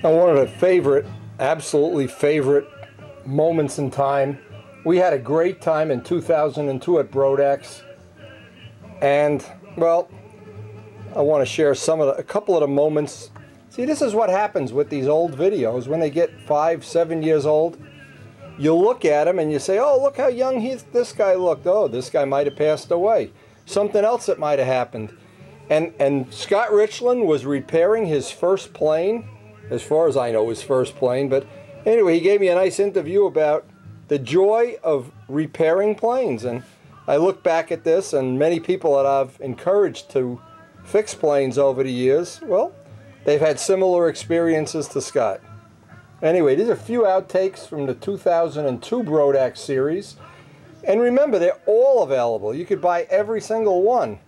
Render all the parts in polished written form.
Now, one of the favorite, absolutely favorite moments in time. We had a great time in 2002 at Brodak's, and well, I want to share a couple of the moments. See, this is what happens with these old videos when they get 5, 7 years old. You look at them and you say, "Oh, look how young this guy looked. Oh, this guy might have passed away. Something else that might have happened." And Scott Richland was repairing his first plane, as far as I know, his first plane. But anyway, he gave me a nice interview about the joy of repairing planes. And I look back at this, and many people that I've encouraged to fix planes over the years, well, they've had similar experiences to Scott. Anyway, these are a few outtakes from the 2002 Brodak series. And remember, they're all available. You could buy every single one.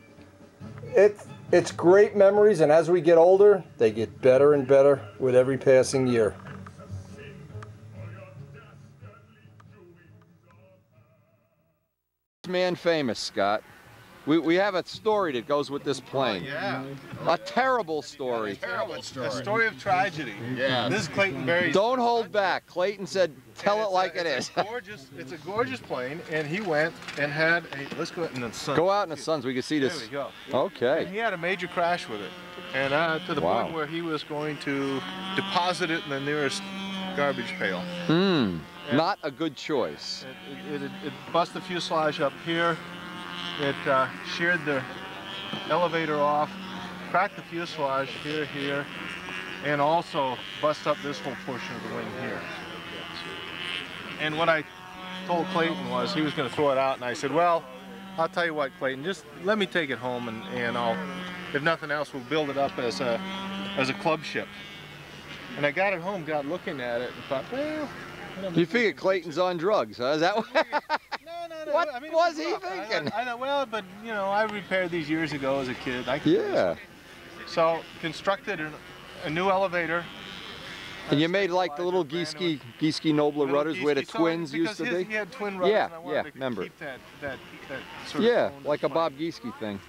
It's great memories, and as we get older, they get better and better with every passing year. Man famous, Scott. We have a story that goes with this plane. Oh, yeah. A terrible story. A terrible story. A story of tragedy. Yeah. This is Clayton Berry's. Don't hold back. Clayton said, tell it like it is. It's a gorgeous plane, and he went and had a, let's go out in the sun. Go out in the sun so we can see this. There we go. Okay. And he had a major crash with it. And to the point where he was going to deposit it in the nearest garbage pail. Not a good choice. It bust the fuselage up here. It sheared the elevator off, cracked the fuselage here, and also bust up this whole portion of the wing here. And what I told Clayton was he was going to throw it out, and I said, well, I'll tell you what, Clayton, just let me take it home, and I'll, if nothing else, we'll build it up as a club ship. And I got it home, got looking at it, and thought, well, you figure Clayton's on drugs, huh? Is that what? No. What I mean, was he thinking? I know, well, but you know, I repaired these years ago as a kid. Yeah. So constructed a new elevator. And you made like the little Gieske Nobler rudders where the twins used to be? He had twin rudders, yeah, and I wanted to remember. keep that sort of like a Bob Gieske thing.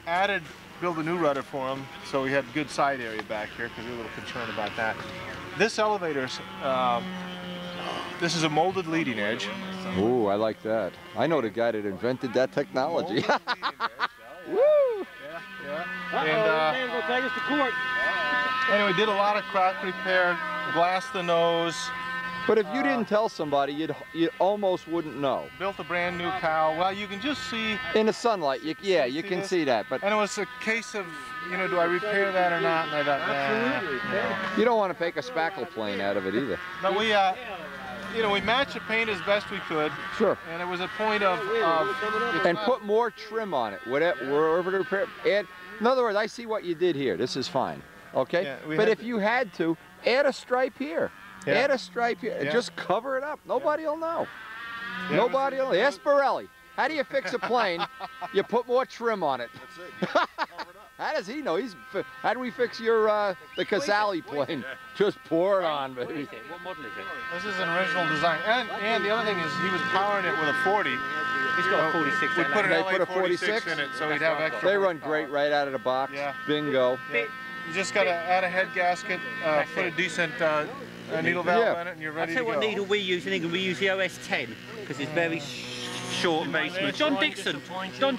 Build a new rudder for him, so we had good side area back here because we were a little concerned about that. This elevator's, this is a molded leading edge. Ooh, I like that. I know the guy that invented that technology. Woo! Yeah. And will take us to court. Anyway, did a lot of crack repair, glassed the nose. But if you didn't tell somebody, you almost wouldn't know. Built a brand new cowl. Well, you can just see in the sunlight. You can see that. But and it was a case of, you know, do I repair that or not? And I thought, nah. You don't want to make a spackle plane out of it either. No, we, you know, we matched the paint as best we could. Sure. And it was a point of and put more trim on it, wherever to repair. And in other words, I see what you did here. This is fine. Okay. Yeah, but if you had to, add a stripe here. Yeah. Add a stripe here. Yeah. Just cover it up. Nobody will know. Yeah, nobody will know. Ask Borelli. How do you fix a plane? You put more trim on it. That's it. How does he know? How do we fix your the Casale plane? Just pour it on, baby. What model is it? This is an original design. And the other thing is he was powering it with a 40. He's got a 46. We put a 46 in it, so he'd have extra. They run great right out of the box. Yeah. Bingo. Yeah. You just got to add a head gasket, put a decent needle valve in it, and you're ready to go. I'll tell you what needle we use in England. We use the OS 10 because it's very short and very smooth. John Dixon. John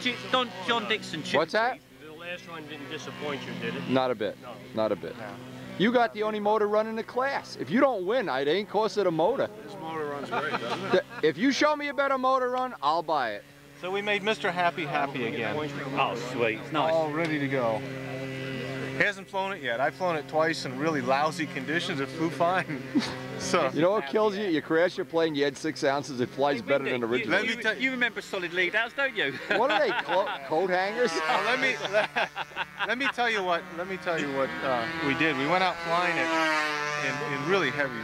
Dixon. What's that? The last run didn't disappoint you, did it? Not a bit. No. Not a bit. No. You got the only motor running the class. If you don't win, it ain't cost it a motor. This motor runs great, doesn't it? If you show me a better motor run, I'll buy it. So we made Mr. Happy again. Oh, sweet. It's nice. All ready to go. He hasn't flown it yet. I've flown it twice in really lousy conditions. It flew fine. So you know what kills you? You crash your plane, you add 6 ounces, it flies better than original. You remember solid lead outs, don't you? What are they? Coat hangers? Let me tell you what. We did. We went out flying it in really heavy,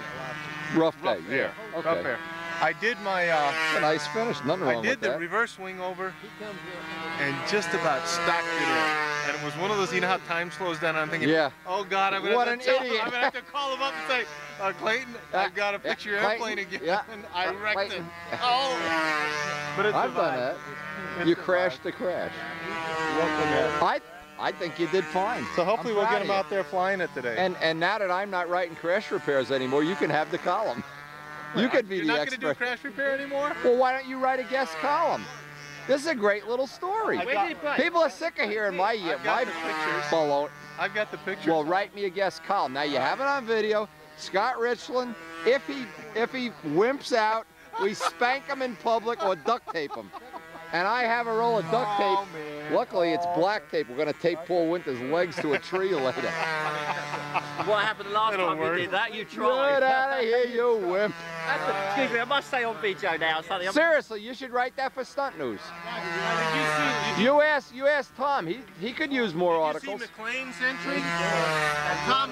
rough day. Yeah. Okay. Rough air. I did my. It's a nice finish. Nothing wrong with that. I did the reverse wing over, and just about stacked it in. And it was one of those, you know how time slows down. I'm thinking, oh God, I'm gonna have to call him up and say, Clayton, I've got to fix your airplane again. Yeah. And I wrecked it. Oh. But it's I've done that. You crashed the crash. I think you did fine. So hopefully we'll get him out there flying it today. And now that I'm not writing crash repairs anymore, you can have the column. You could be the expert. You're not going to do crash repair anymore? Well, why don't you write a guest column? This is a great little story. People are sick of hearing my baloney. I've got the pictures. Well, write me a guest column. Now you have it on video. Scott Richland, if he wimps out, we spank him in public or duct tape him. And I have a roll of duct tape. Luckily, it's black tape. We're going to tape Paul Winter's legs to a tree later. What happened last time you did that? You tried. Get out of here, you wimp. Excuse me, I must say on video now. Seriously, you should write that for Stunt News. You asked Tom. He could use more articles. Did you see McLean's entry? Tom.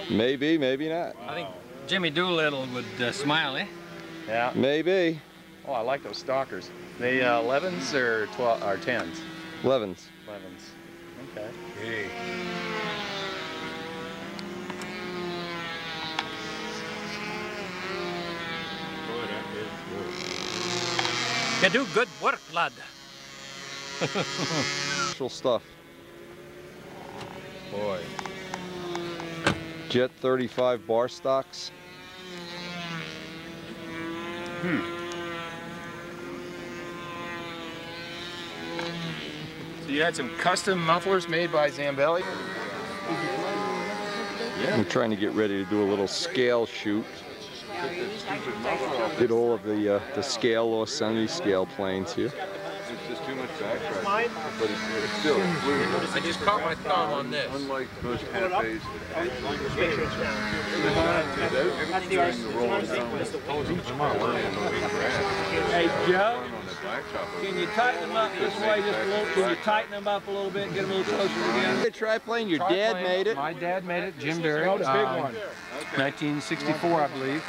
Maybe, maybe not. I think Jimmy Doolittle would smile, eh? Yeah. Maybe. Oh, I like those stalkers. They 11s or 12 or 10s? 11s. 11s. Okay. Hey. Boy, that is good. You do good work, lad. Special stuff. Boy. Jet 35 bar stocks. So you had some custom mufflers made by Zambelli? Yeah. I'm trying to get ready to do a little scale shoot. Did all of the scale or semi-scale planes here. It's just too much backtrack. But it's still fluid. I just caught my thumb on this. Unlike most half-A's, Hey Joe, can you tighten them up this way just a little? Can you tighten them up a little bit and get them a little closer together? The triplane, your dad made it. My dad made it, Jim Derrick. Oh, the big one. 1964, I believe.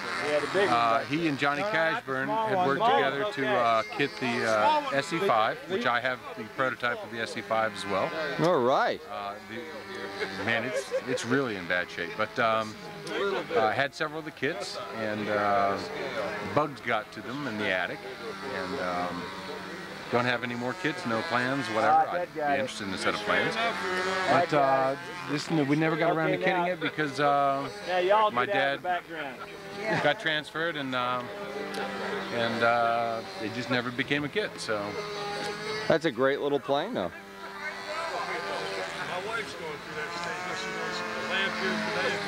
He and Johnny Cashburn had worked together to kit the SE5, which I have the prototype of the SE5 as well. All right. Man, it's really in bad shape. But I had several of the kits, and bugs got to them in the attic, and don't have any more kits, no plans, whatever. I'd be interested in a set of plans. But we never got around to kitting it because my dad got transferred, and it just never became a kit. So that's a great little plane, though. My wife's going through that stage. She wants to land here today.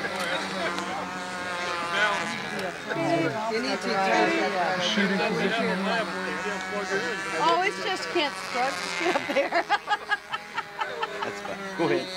Oh, it's just can't scrub up there. That's fine. Go ahead.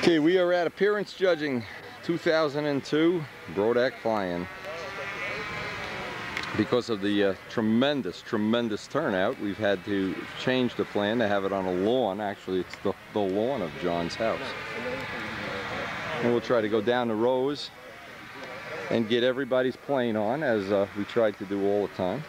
Okay, we are at Appearance Judging 2002 Brodak Fly In. Because of the tremendous turnout, we've had to change the plan to have it on a lawn. Actually, it's the lawn of John's house. And we'll try to go down the rows and get everybody's plane on, as we tried to do all the time.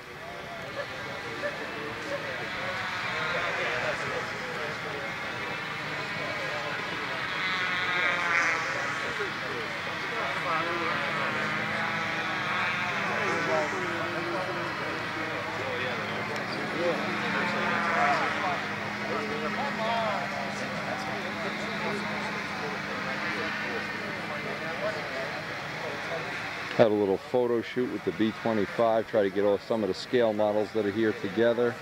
Had a little photo shoot with the B-25, try to get some of the scale models that are here together.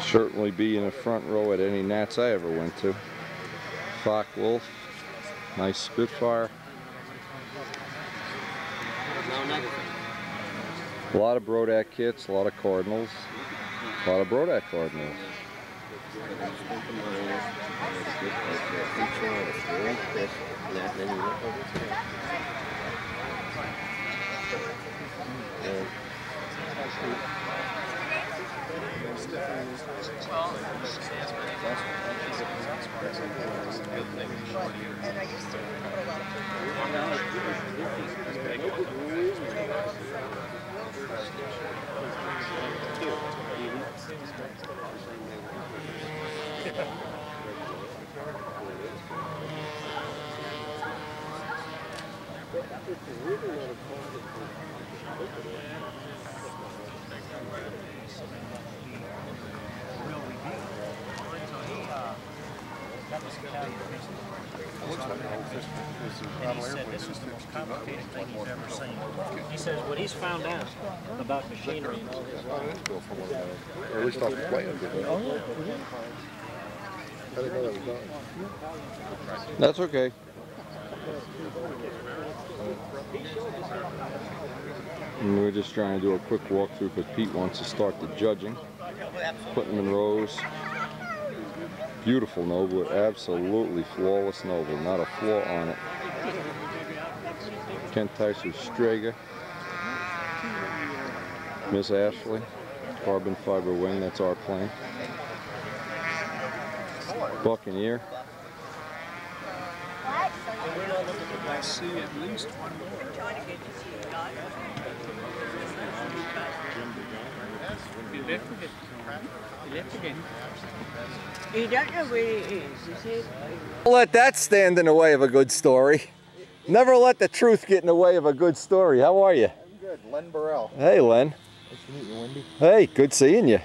Certainly be in the front row at any Nats I ever went to. Focke-Wulf, nice Spitfire. A lot of Brodak kits, a lot of Cardinals, a lot of Brodak Cardinals. And he said this was the most complicated thing he's ever seen. He says what he's found out about machinery and all this. Or at least off the plan. That's okay. And we're just trying to do a quick walkthrough because Pete wants to start the judging. Putting them in rows. Beautiful Noble, absolutely flawless Noble, not a flaw on it. Kent Tyser Strega. Miss Ashley, carbon fiber wing, that's our plane. Buccaneer. I see at least one more. He left again. He left again. You don't know where he is, you see? Don't let that stand in the way of a good story. Never let the truth get in the way of a good story. How are you? I'm good. Len Burrell. Hey, Len. Nice to meet you, Wendy. Hey, good seeing you.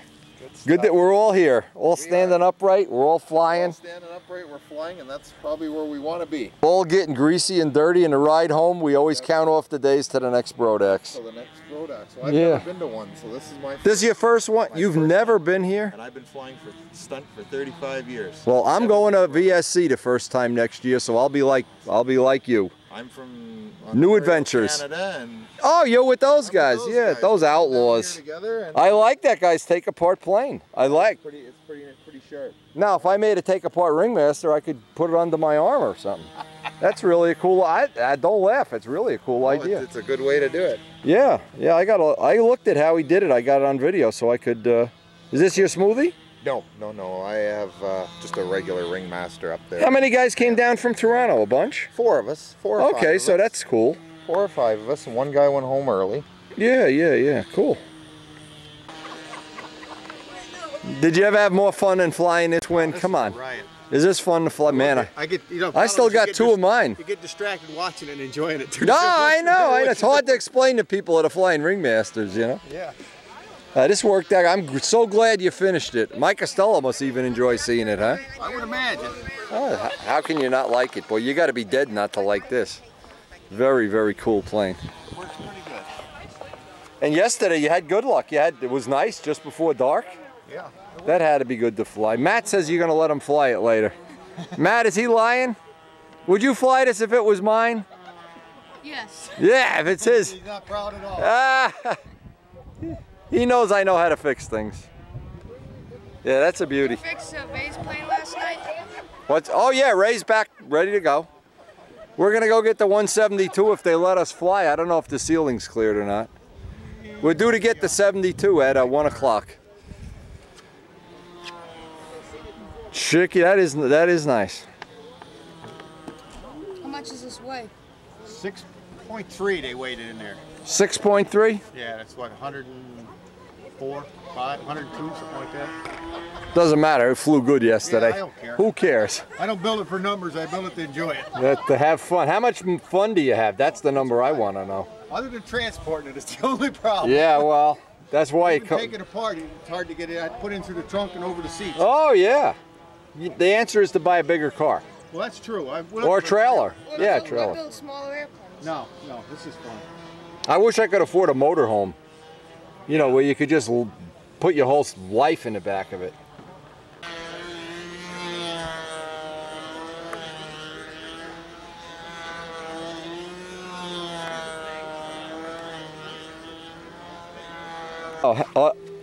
Good that we're all here, all standing upright, we're all flying. We're all standing upright, we're flying, and that's probably where we want to be. All getting greasy and dirty, and the ride home, we always count off the days to the next Brodax. So the next Brodak. So I've never been to one, so this is my first. This is your first one? You've never been here? And I've been flying for stunt for 35 years. Well, I'm going to VSC the first time next year, so I'll be like you. I'm from New Adventures. Canada, and oh, you're with those guys. Yeah, those outlaws. I like that guy's take apart plane. It's pretty sharp. Now, if I made a take apart Ringmaster, I could put it under my arm or something. That's really a cool. I don't laugh. It's really a cool idea. It's a good way to do it. Yeah, yeah. I looked at how he did it. I got it on video, so I could. Is this your smoothie? No. I have just a regular Ringmaster up there. How many guys came down from Toronto? A bunch? 4 of us. 4 or 5 Okay, so that's cool. 4 or 5 of us, and one guy went home early. Yeah. Cool. Did you ever have more fun than flying this wind? Come on. Right. Is this fun to fly? Man, I still got 2 of mine. You get distracted watching it and enjoying it too. No, I know. It's hard to explain to people that are flying Ringmasters, you know? Yeah. This worked out. I'm so glad you finished it. Mike Costello must even enjoy seeing it, huh? I would imagine. Oh, how can you not like it? Boy, you got to be dead not to like this. Very, very cool plane. Works pretty good. And yesterday you had good luck. It was nice just before dark. Yeah. That had to be good to fly. Matt says you're going to let him fly it later. Matt, is he lying? Would you fly this if it was mine? Yes. Yeah, if it's his. He's not proud at all. He knows I know how to fix things. Yeah, that's a beauty. You fixed Ray's plane last night? What's? Oh yeah, Ray's back, ready to go. We're gonna go get the 172 if they let us fly. I don't know if the ceiling's cleared or not. We're due to get the 72 at 1 o'clock. Chicky, that is nice. How much does this weigh? 6.3 they weighed it in there. 6.3? Yeah, that's what, 104, 102, something like that. Doesn't matter, it flew good yesterday. Yeah, I don't care. Who cares? I don't build it for numbers, I build it to enjoy it. To have fun. How much fun do you have? That's the number I want to know. Other than transporting it, it's the only problem. Yeah, well, that's why it comes. Take it apart, it's hard to get it. I put it through the trunk and over the seats. Oh, yeah. The answer is to buy a bigger car. Well, that's true. Or a trailer. Yeah, What trailer. build smaller airplanes? No, this is fun. I wish I could afford a motorhome. You know, where you could just put your whole life in the back of it.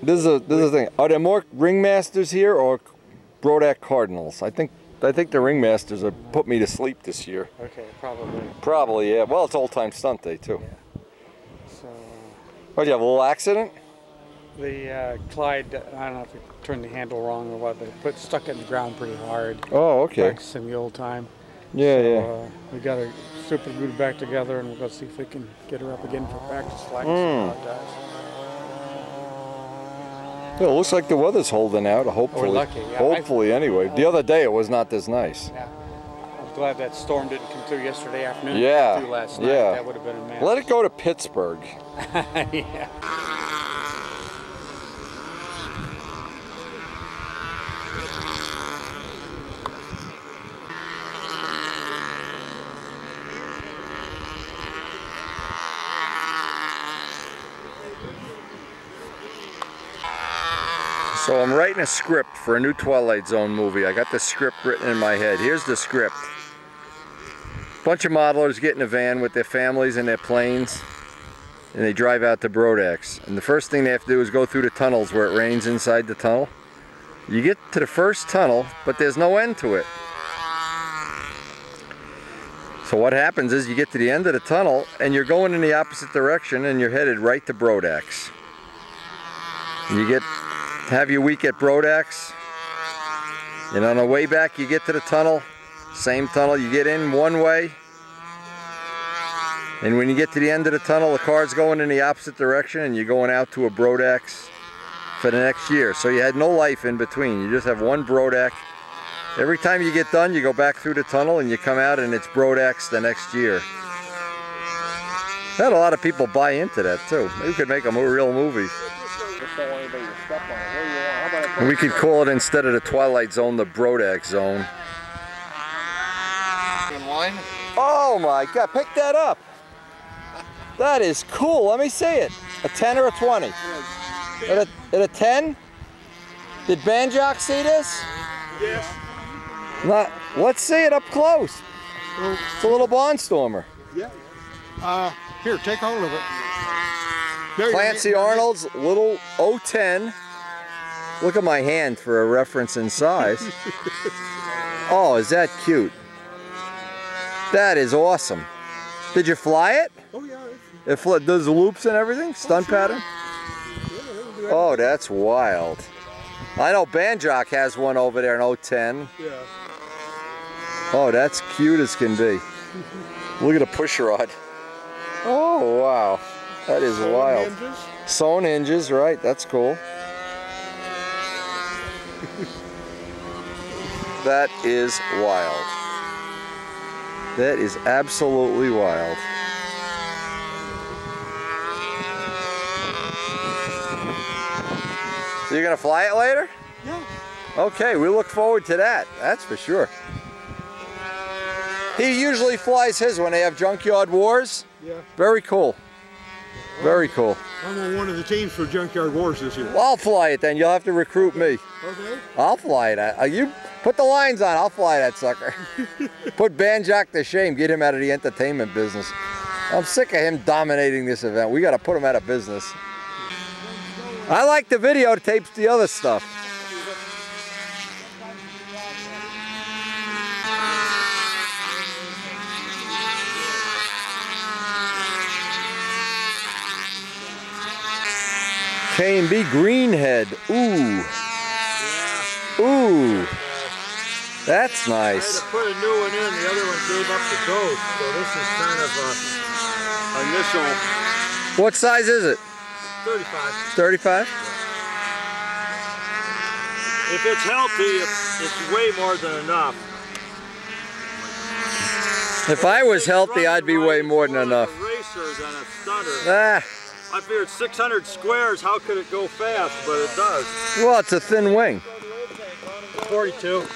This is a thing. Are there more ringmasters here or Brodak Cardinals? I think the ringmasters have put me to sleep this year. Okay, probably. Probably, yeah. Well, it's old time stunt day too. Yeah. So. What, you have a little accident? The Clyde, I don't know if it turned the handle wrong or what, but it stuck it in the ground pretty hard. Oh, okay. Practicing the old time. Yeah, so, yeah. We got to super glue it back together, and we'll go see if we can get her up again for practice flights. And how it does. Well, it looks like the weather's holding out, hopefully. We're lucky. Yeah, hopefully, anyway. The other day it was not this nice. Yeah. I'm glad that storm didn't come through yesterday afternoon. Yeah. It came through last night. Yeah. That would have been a mess. Let it go to Pittsburgh. Yeah. So I'm writing a script for a new Twilight Zone movie. I got the script written in my head. Here's the script. Bunch of modelers get in a van with their families and their planes, and they drive out to Brodak's. And the first thing they have to do is go through the tunnels where it rains inside the tunnel. You get to the first tunnel, but there's no end to it. So what happens is you get to the end of the tunnel and you're going in the opposite direction and you're headed right to Brodak's. You have your week at Brodak's, and on the way back you get to the tunnel, same tunnel, you get in one way, and when you get to the end of the tunnel the car's going in the opposite direction and you're going out to a Brodak's for the next year. So you had no life in between, you just have one Brodak. Every time you get done you go back through the tunnel and you come out and it's Brodak's the next year. Had a lot of people buy into that too. Maybe we could make a real movie. We could call it, instead of the Twilight Zone, the Brodak Zone. Oh my God, pick that up. That is cool, let me see it. A 10 or a 20? At a 10? Did Banjock see this? Yes. Let's see it up close. It's a little barnstormer. Yeah. Here, take hold of it. Clancy Arnold's little 010. Look at my hand for a reference in size. Oh, is that cute? That is awesome. Did you fly it? Oh yeah. It does the loops and everything? Stunt pattern? Oh, that's wild. I know Banjock has one over there in 010. Yeah. Oh, that's cute as can be. Look at the push rod. Oh, wow. That is wild. Sewn hinges, right? That's cool. That is wild. That is absolutely wild. So you're gonna fly it later? Yeah. Okay, we look forward to that. That's for sure. He usually flies his when they have Junkyard Wars. Yeah. Very cool. Very cool. I'm on one of the teams for Junkyard Wars this year. Well, I'll fly it then. You'll have to recruit me. Okay. I'll fly it. You put the lines on. I'll fly that sucker. Put Banjock to shame. Get him out of the entertainment business. I'm sick of him dominating this event. We got to put him out of business. I like the videotapes, the other stuff. K&B Greenhead. Ooh. Ooh. That's nice. I had to put a new one in. The other one gave up the ghost. So this is kind of a initial. What size is it? 35. 35? If it's healthy, it's way more than enough. If I was healthy, I'd be way more than enough. A racer than a stunner. Ah. I figured 600 squares, how could it go fast? But it does. Well, it's a thin wing. 42.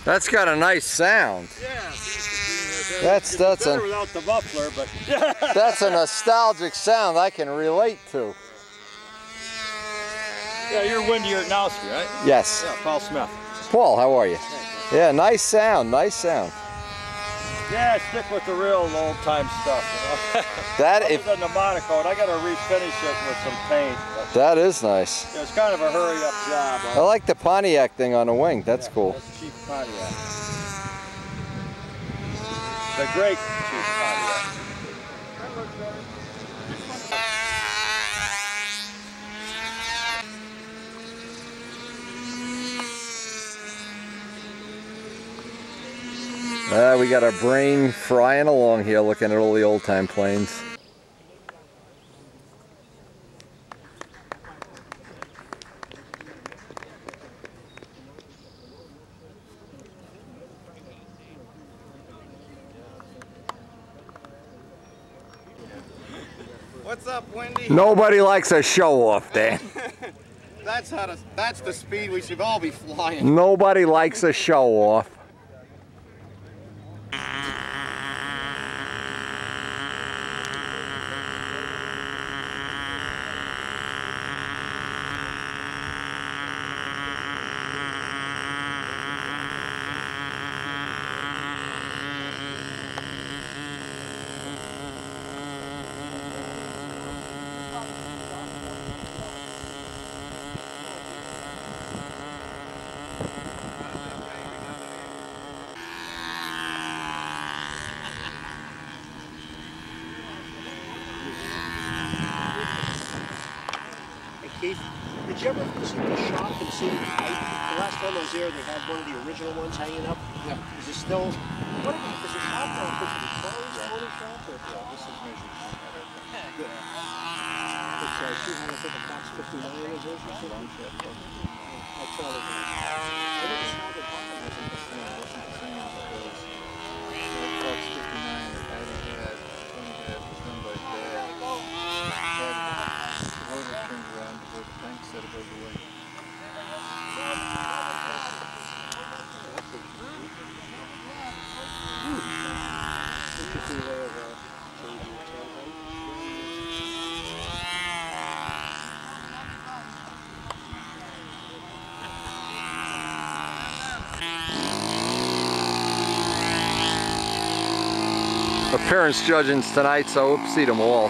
That's got a nice sound. Yeah, that's better without the muffler, but that's a nostalgic sound I can relate to. Yeah, you're Wendy Urtnowski, right? Yes. Yeah, Paul Smith. Paul, how are you? Yeah, nice sound, nice sound. Yeah, stick with the real old-time stuff, you know? That Other than the monochrome, I got to refinish it with some paint. That is nice. Yeah, it's kind of a hurry-up job. I like the Pontiac thing on the wing. That's cool. That's cheap Pontiac. The great cheap Pontiac. We got our brain frying along here looking at all the old-time planes. What's up, Wendy? Nobody likes a show-off, Dan. That's the speed we should all be flying. Nobody likes a show-off. Keith, did you ever visit the shop and see the pipe? The last time I was there, they had one of the original ones hanging up. Yeah. Is it still? What is it? Is it shop or is it closed? Photo shop? Or? Yeah, this is measured. Good. It's 250 Fox 59 is yours or something? I'll tell it. I didn't know the bottom wasn't the same. It wasn't the same because the Fox 59 that I had, was done by Dad. Instead of overweight. Appearance judging's tonight, so we'll see them all.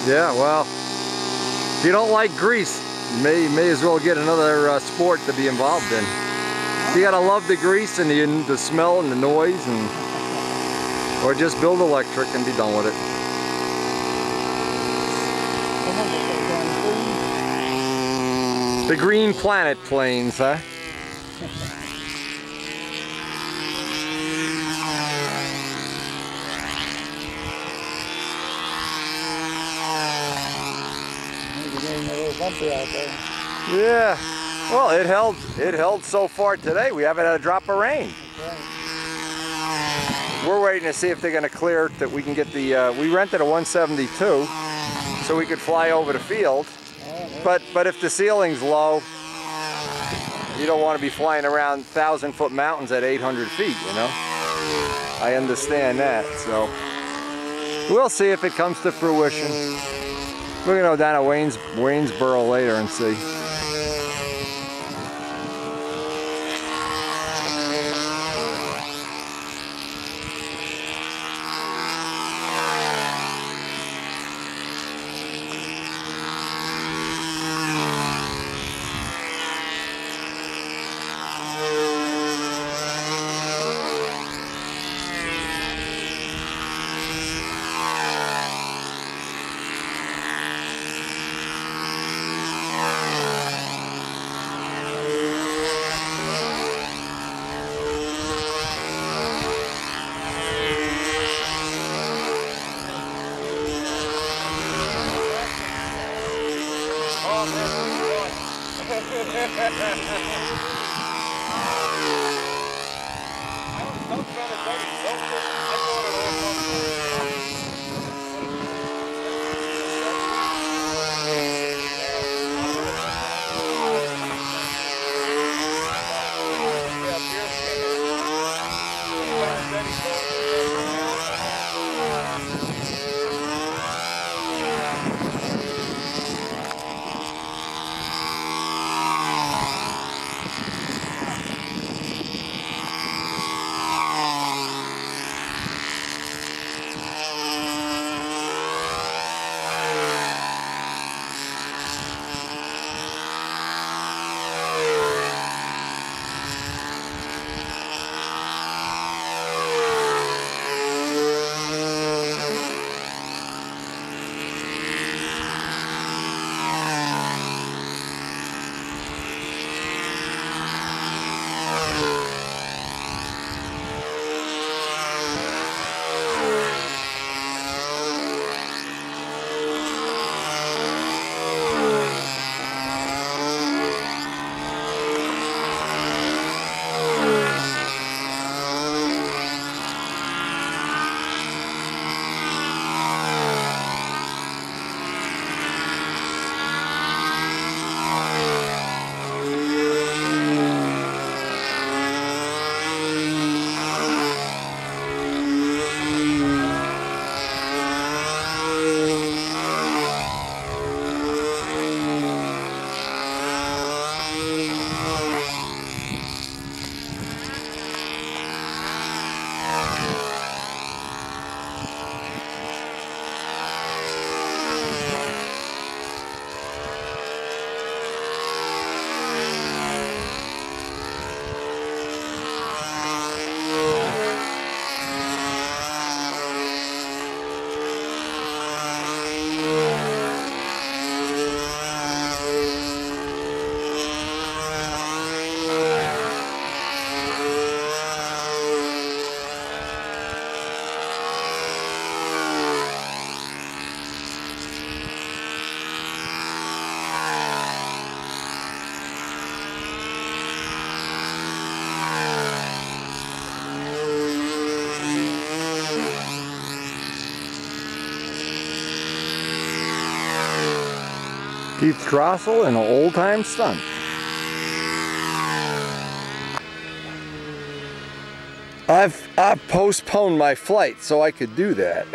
Yeah, well, if you don't like grease, you may as well get another sport to be involved in. You gotta love the grease and the smell and the noise, or just build electric and be done with it. I The Green Planet planes, huh? Yeah. Well, it held so far today. We haven't had a drop of rain. We're waiting to see if they're going to clear that we can get the. We rented a 172, so we could fly over the field. But if the ceiling's low, you don't want to be flying around 1,000-foot mountains at 800 feet. You know. I understand that. So we'll see if it comes to fruition. We're going to go down to Waynesboro later and see. Keith Drossel in an old-time stunt. I've postponed my flight so I could do that.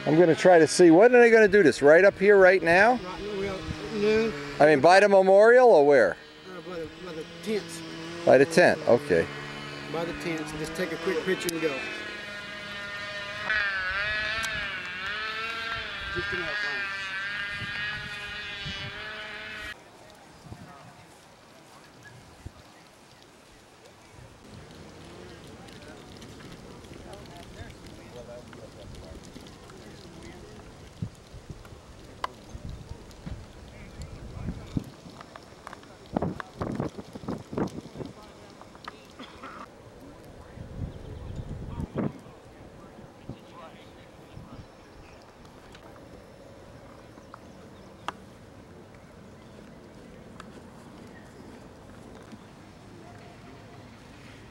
I'm going to try to see, when are they going to do this? Right up here right now? Noon. I mean, by the memorial or where? By the tents. By the tent, okay. By the tents. Just take a quick picture and go. Just gonna have fun.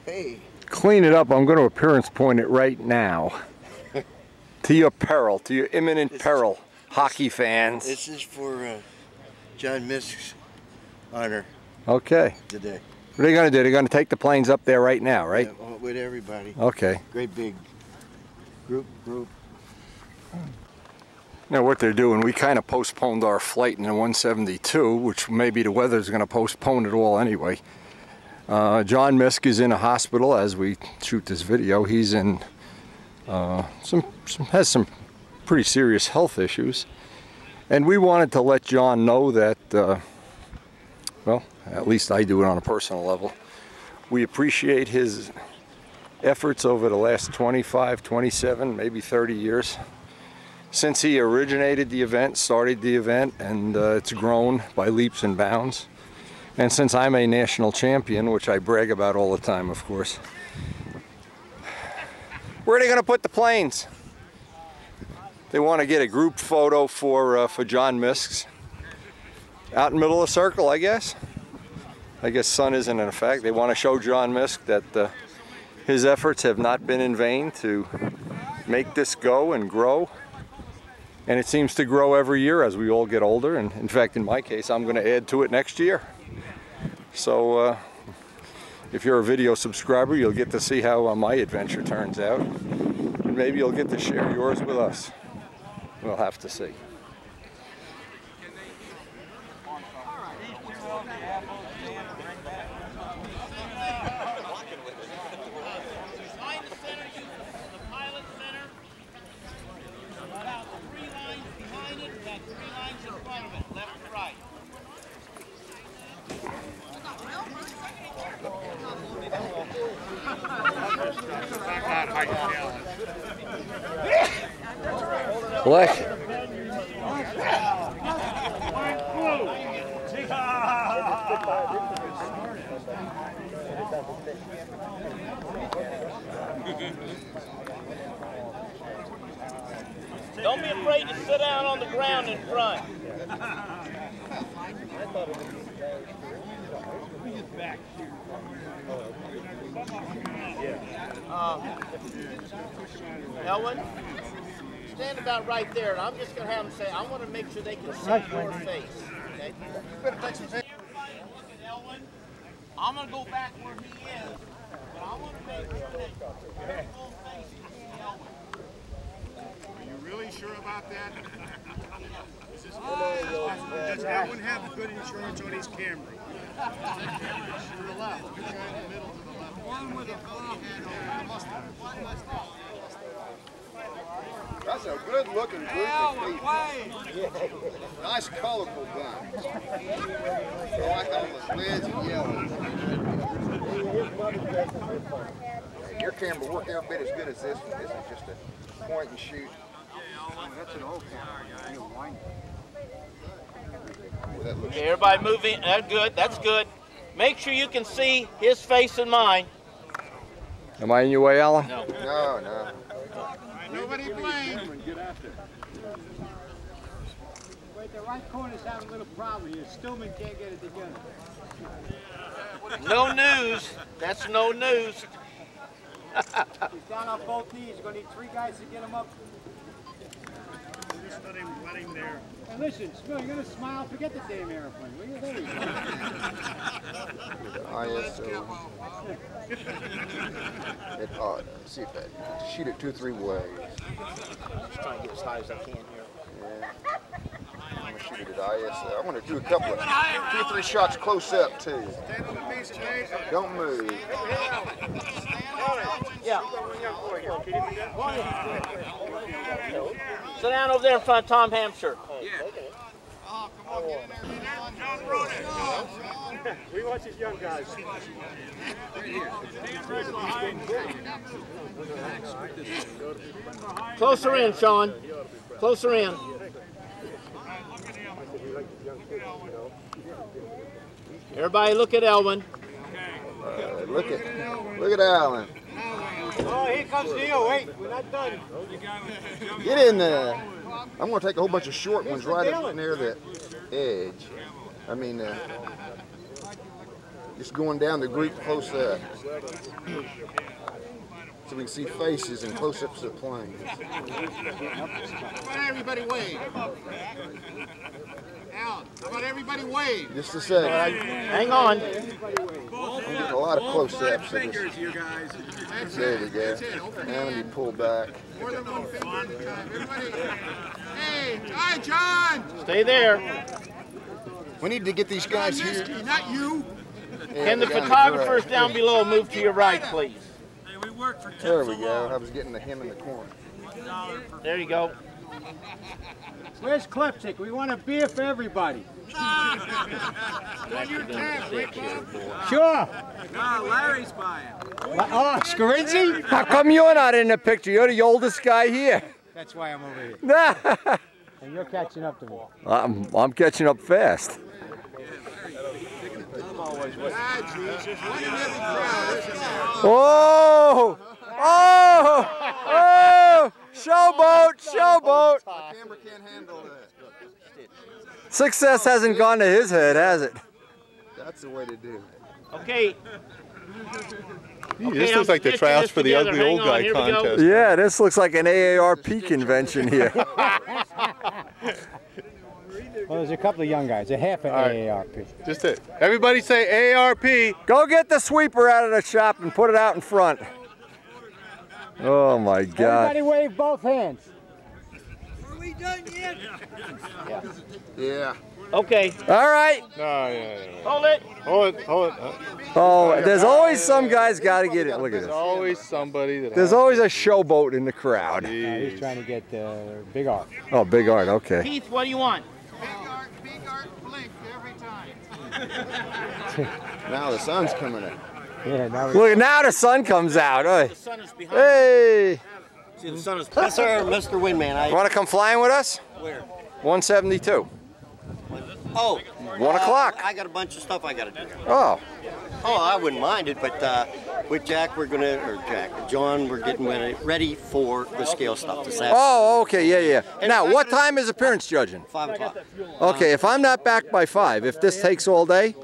Hey. Clean it up. I'm going to appearance point it right now. To your peril, to your imminent peril, hockey fans. This is for John Misk's honor. Okay. Today. What are they going to do? They're going to take the planes up there right now, right? Yeah, with everybody. Okay. Great big group. Now what they're doing, we kind of postponed our flight in the 172, which maybe the weather's going to postpone it all anyway. John Misk is in a hospital as we shoot this video. He's in has some pretty serious health issues, and we wanted to let John know that well, at least I do it on a personal level. We appreciate his efforts over the last 25, 27, maybe 30 years since he originated the event, started the event, and it's grown by leaps and bounds. And since I'm a national champion, which I brag about all the time, of course. Where are they going to put the planes? They want to get a group photo for John Misk's. Out in the middle of the circle, I guess. I guess sun isn't in effect. They want to show John Misk that his efforts have not been in vain to make this go and grow. And it seems to grow every year as we all get older. And in fact, in my case, I'm going to add to it next year. So if you're a video subscriber, you'll get to see how my adventure turns out. And maybe you'll get to share yours with us. We'll have to see. Black. Don't be afraid to sit down on the ground in front. Elwin, stand about right there, and I'm just going to have them say, I want to make sure they can see your face. Okay? You better take some time. Everybody look at Elwin. I'm going to go back where he is, but I want to make sure that your full face is Elwin. Are you really sure about that? Does Elwin have good insurance on his Camry? To the left. Good guy in the middle to the left. One with a That's a good-looking group of people. Nice, colorful guns. So like almost reds and yellows. Your camera work every bit as good as this one. This is just a point and shoot. That's an old camera. Okay, everybody moving. That's good. That's good. Make sure you can see his face and mine. Am I in your way, Alan? No. No. Nobody blame. Wait, the right corner's having a little problem here. Stillman can't get it together. No news. That's no news. He's down on both knees. You're going to need 3 guys to get him up. Just let him there. And listen, Smil, you're going to smile. Forget the damn airplane, will you? There you go. ISO. See if I shoot it 2 or 3 ways. Just trying to get as high as I can here. Yeah. I'm going to shoot it at ISO. I want to do a couple of 2 or 3 shots close up too. Don't move. Yeah. Sit down over there in front of Tom Hampshire. We watch these young guys. Closer in, Sean. Closer in. Everybody look at Elwin. Look at Alan. Oh, here comes Neil. Wait, we're not done. Get in there. I'm going to take a whole bunch of short ones right up near the edge. I mean, Just going down the group close up. So we can see faces and close-ups of planes. How about everybody wave? Al, how about everybody wave? Just a second. Hang on. I'm getting a lot of close-ups. There we go. Now let me pull back. More than one finger at a time. Everybody. Hey, hi, John. Stay there. We need to get these guys here. Not you. Can the photographers down below move to your right, please? There we go. I was getting to him in the corner. There you go. Where's Klepsick? We want a beer for everybody. On your tab, right, Bob? Sure. Larry's buying. Oh, Scarinzi? How come you're not in the picture? You're the oldest guy here. That's why I'm over here. And you're catching up to me. I'm catching up fast. Oh! Oh! Oh! Showboat! Showboat! The camera can't handle that. Success hasn't gone to his head, has it? That's the way to do it. Okay. This looks like the tryouts for the ugly old guy contest. Yeah, this looks like an AARP convention here. Well, there's a couple of young guys, a half an AARP. Just it. Everybody say AARP. Go get the sweeper out of the shop and put it out in front. Oh my God. Everybody wave both hands. Are we done yet? Yeah. Okay. All right. Hold it. Hold it. Hold it. Oh, there's always some guys got to get it. Look at There's this. always somebody that. There's always a showboat in the crowd. He's trying to get Big Art. Oh, Big Art. Okay. Keith, what do you want? Big art blink every time. Now the sun's coming in. Yeah, Look, now the sun comes out. The sun is behind. Hey. See, the sun is. Yes, sir, Mr. Windman. You want to come flying with us? Where? 172. Oh. 1 o'clock. I got a bunch of stuff I got to do. Oh. Oh, I wouldn't mind it, but with Jack, John, we're getting ready for the scale stuff this afternoon. Oh, okay, yeah. Now, what time is appearance judging? 5 o'clock. Okay, if I'm not back by 5, if this takes all day,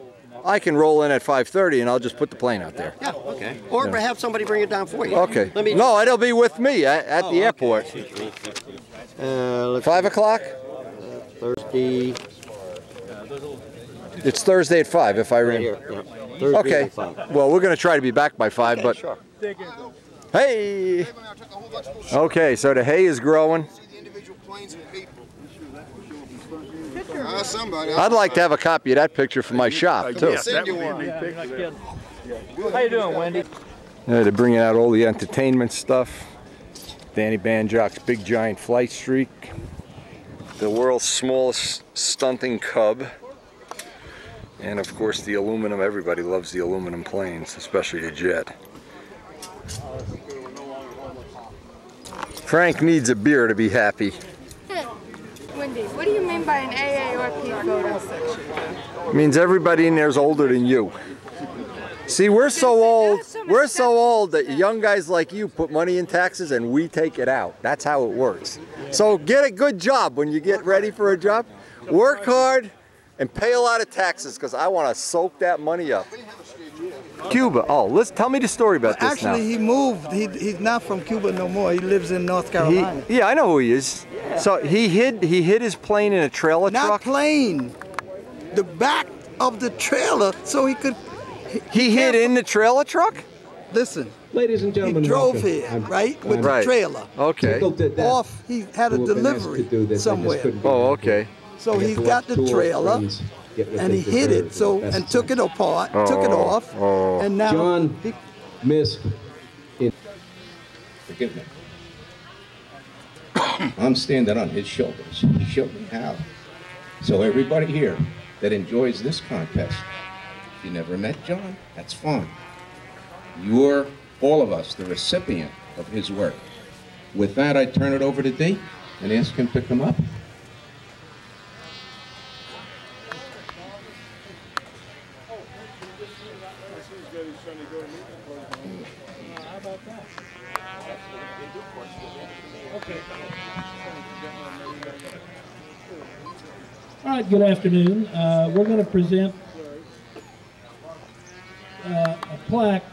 I can roll in at 5:30 and I'll just put the plane out there. Yeah, okay. Or have somebody bring it down for you. Okay. No, it'll be with me at the airport. 5 o'clock? Thursday. It's Thursday at 5 if I remember. Okay. Well, we're going to try to be back by 5, but... Sure. Hey! Okay, so the hay is growing. I'd like to have a copy of that picture for my shop, too. How you doing, Wendy? Yeah, they're bringing out all the entertainment stuff. Danny Banjock's Big Giant Flight Streak. The world's smallest stunting cub. And of course the aluminum, everybody loves the aluminum planes, especially a jet. Frank needs a beer to be happy. Wendy, what do you mean by an AARP photo section? It means everybody in there is older than you. See, we're so old that young guys like you put money in taxes and we take it out. That's how it works. So get a good job when you get ready for a job. Work hard and pay a lot of taxes because I want to soak that money up. Cuba. Oh, tell me the story about this now. Actually, he moved. He's not from Cuba no more. He lives in North Carolina. Yeah, I know who he is. Yeah. So he hid his plane in a trailer truck? Not plane. The back of the trailer so he could... He hid in the trailer truck? Listen. Ladies and gentlemen, he drove here, right, with the trailer. Okay. Off, he had a delivery somewhere. Oh, okay. So he's got the trailer, and he hid it, and took it apart, took it off, and now... John missed it. Forgive me. I'm standing on his shoulders. He showed me how. So everybody here that enjoys this contest, if you never met John, that's fine. You're, all of us, the recipient of his work. With that, I turn it over to Dee and ask him to come up. All right, good afternoon. We're going to present plaque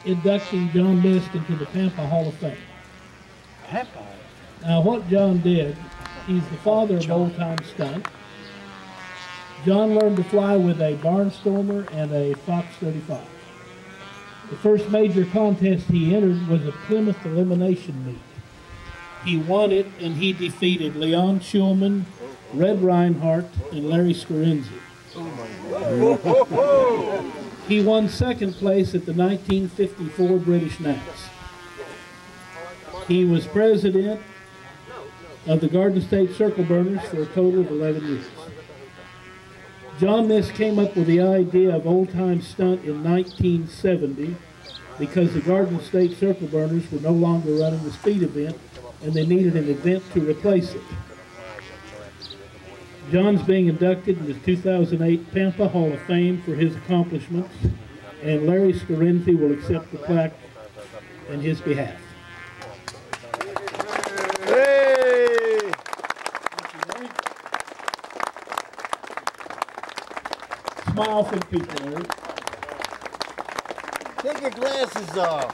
inducting John Misk into the Pampa Hall of Fame. Pampa? Now what John did, he's the father of old-time stunt. John learned to fly with a Barnstormer and a Fox 35. The first major contest he entered was a Plymouth elimination meet. He won it, and he defeated Leon Schulman, Red Reinhardt, and Larry Scarenzi. He won second place at the 1954 British Nats. He was president of the Garden State Circle Burners for a total of 11 years. John Misk came up with the idea of old-time stunt in 1970 because the Garden State Circle Burners were no longer running the speed event and they needed an event to replace it. John's being inducted in the 2008 Pampa Hall of Fame for his accomplishments, and Larry Scarenzi will accept the plaque in his behalf. Hey! Smile for the people, Larry. Take your glasses off.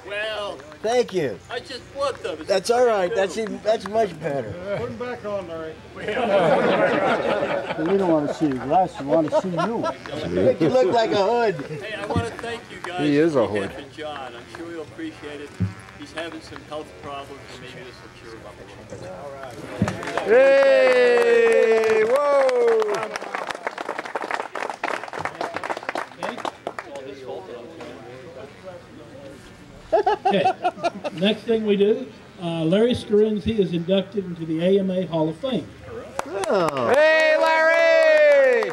Well, Thank you. I just want them. That's all right. That's much better. Put them back on, Larry. We don't want to see your glasses. We want to see you. Make you look like a hood. Hey, I want to thank you guys. He is a for hood. helping John. I'm sure he'll appreciate it. He's having some health problems, and maybe this will cure him up a little bit. All right. Hey! Whoa! Okay, next thing we do, Larry Scarenzi is inducted into the AMA Hall of Fame. Oh. Hey, Larry!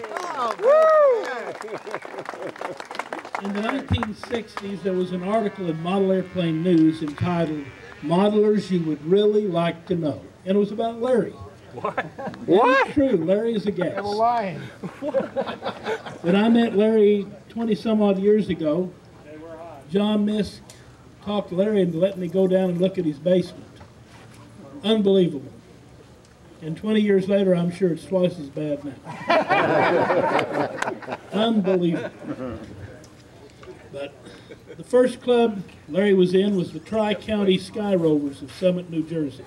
In the 1960s, there was an article in Model Airplane News entitled, "Modelers You Would Really Like to Know." And it was about Larry. What? What? True, Larry is a guest. I'm lying. When I met Larry 20-some-odd years ago, John Misk talked Larry into letting me go down and look at his basement. Unbelievable. And 20 years later, I'm sure it's twice as bad now. Unbelievable. But the first club Larry was in was the Tri-County Sky Rovers of Summit, New Jersey.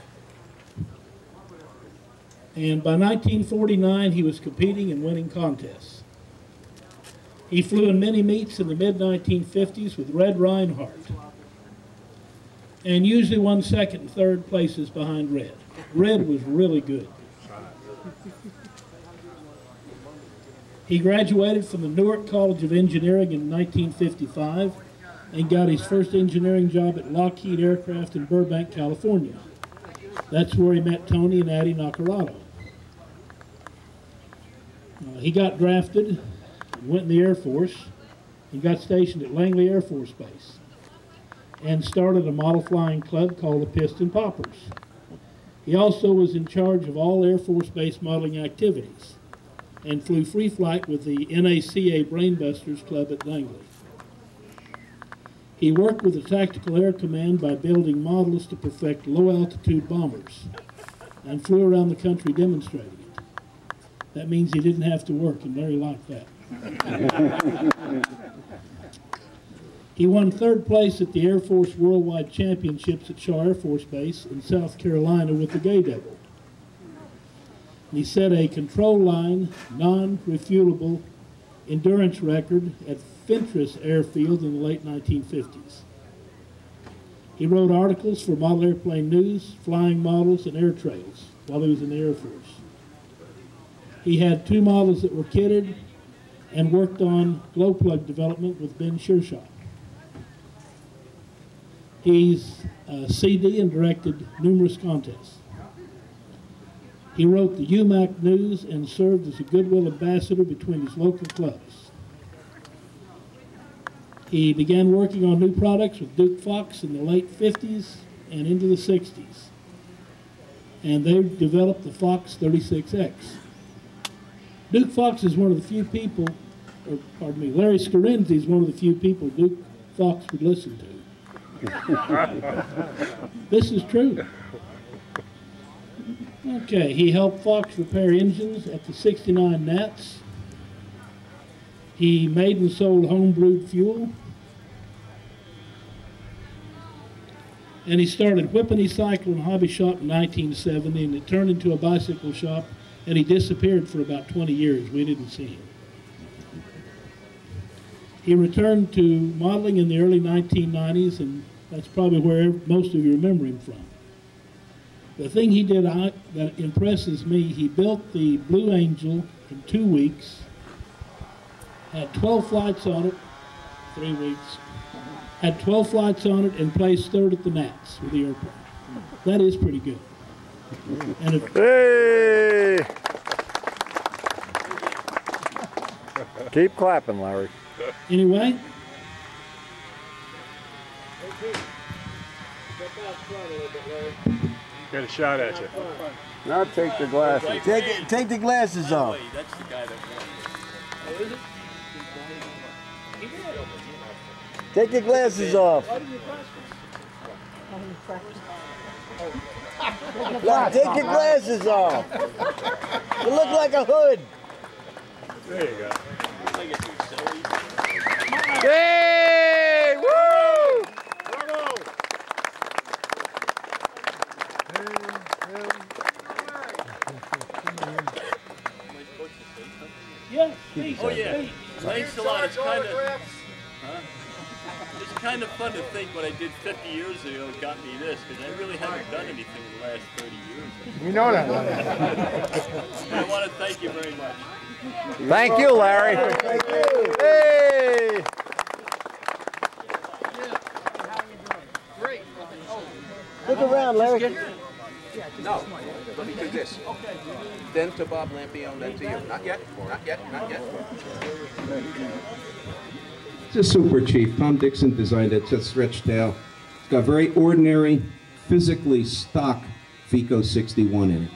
And by 1949, he was competing and winning contests. He flew in many meets in the mid-1950s with Red Reinhardt, and usually won second and third places behind Red. Red was really good. He graduated from the Newark College of Engineering in 1955 and got his first engineering job at Lockheed Aircraft in Burbank, California. That's where he met Tony and Addie Nacarado. He got drafted, went in the Air Force, and got stationed at Langley Air Force Base, and started a model flying club called the Piston Poppers. He also was in charge of all Air Force Base modeling activities and flew free flight with the NACA Brainbusters Club at Langley. He worked with the Tactical Air Command by building models to perfect low-altitude bombers and flew around the country demonstrating it. That means he didn't have to work, and Larry liked that. He won third place at the Air Force Worldwide Championships at Shaw Air Force Base in South Carolina with the Gay Devil. He set a control line, non-refutable endurance record at Fentress Airfield in the late 1950s. He wrote articles for Model Airplane News, Flying Models, and Air Trails while he was in the Air Force. He had 2 models that were kitted and worked on glow plug development with Ben Shearshot. He's CD and directed numerous contests. He wrote the UMAC News and served as a goodwill ambassador between his local clubs. He began working on new products with Duke Fox in the late 50s and into the 60s. And they developed the Fox 36X. Duke Fox is one of the few people, or pardon me, Larry Scarenzi is one of the few people Duke Fox would listen to. This is true. Okay, he helped Fox repair engines at the 69 Nats. He made and sold home-brewed fuel. And he started Whippany Cycle and Hobby Shop in 1970, and it turned into a bicycle shop, and he disappeared for about 20 years. We didn't see him. He returned to modeling in the early 1990s, and that's probably where most of you remember him from. The thing he did that impresses me, he built the Blue Angel in 2 weeks, had 12 flights on it, 3 weeks, had 12 flights on it, and placed third at the Nats with the airplane. That is pretty good. And hey! Keep clapping, Larry. Anyway. Got a shot at you. Now take the glasses. Take the glasses off. That's the guy that won. Take the glasses off. Look, take your glasses off. You look like a hood. There you go. Hey! Woo! Yeah. Oh yeah. Thanks a lot. It's kind of fun to think what I did 50 years ago got me this, because I really haven't done anything in the last 30 years. You know that. I want to thank you very much. Thank you, Larry. Thank you. Hey! Great. Look around, Larry. No, let me do this. Then to Bob Lampion, then to you. Not yet, not yet, not yet. It's a Super Chief. Tom Dixon designed it. It's a stretch tail. It's got very ordinary, physically stock Fico 61 in it.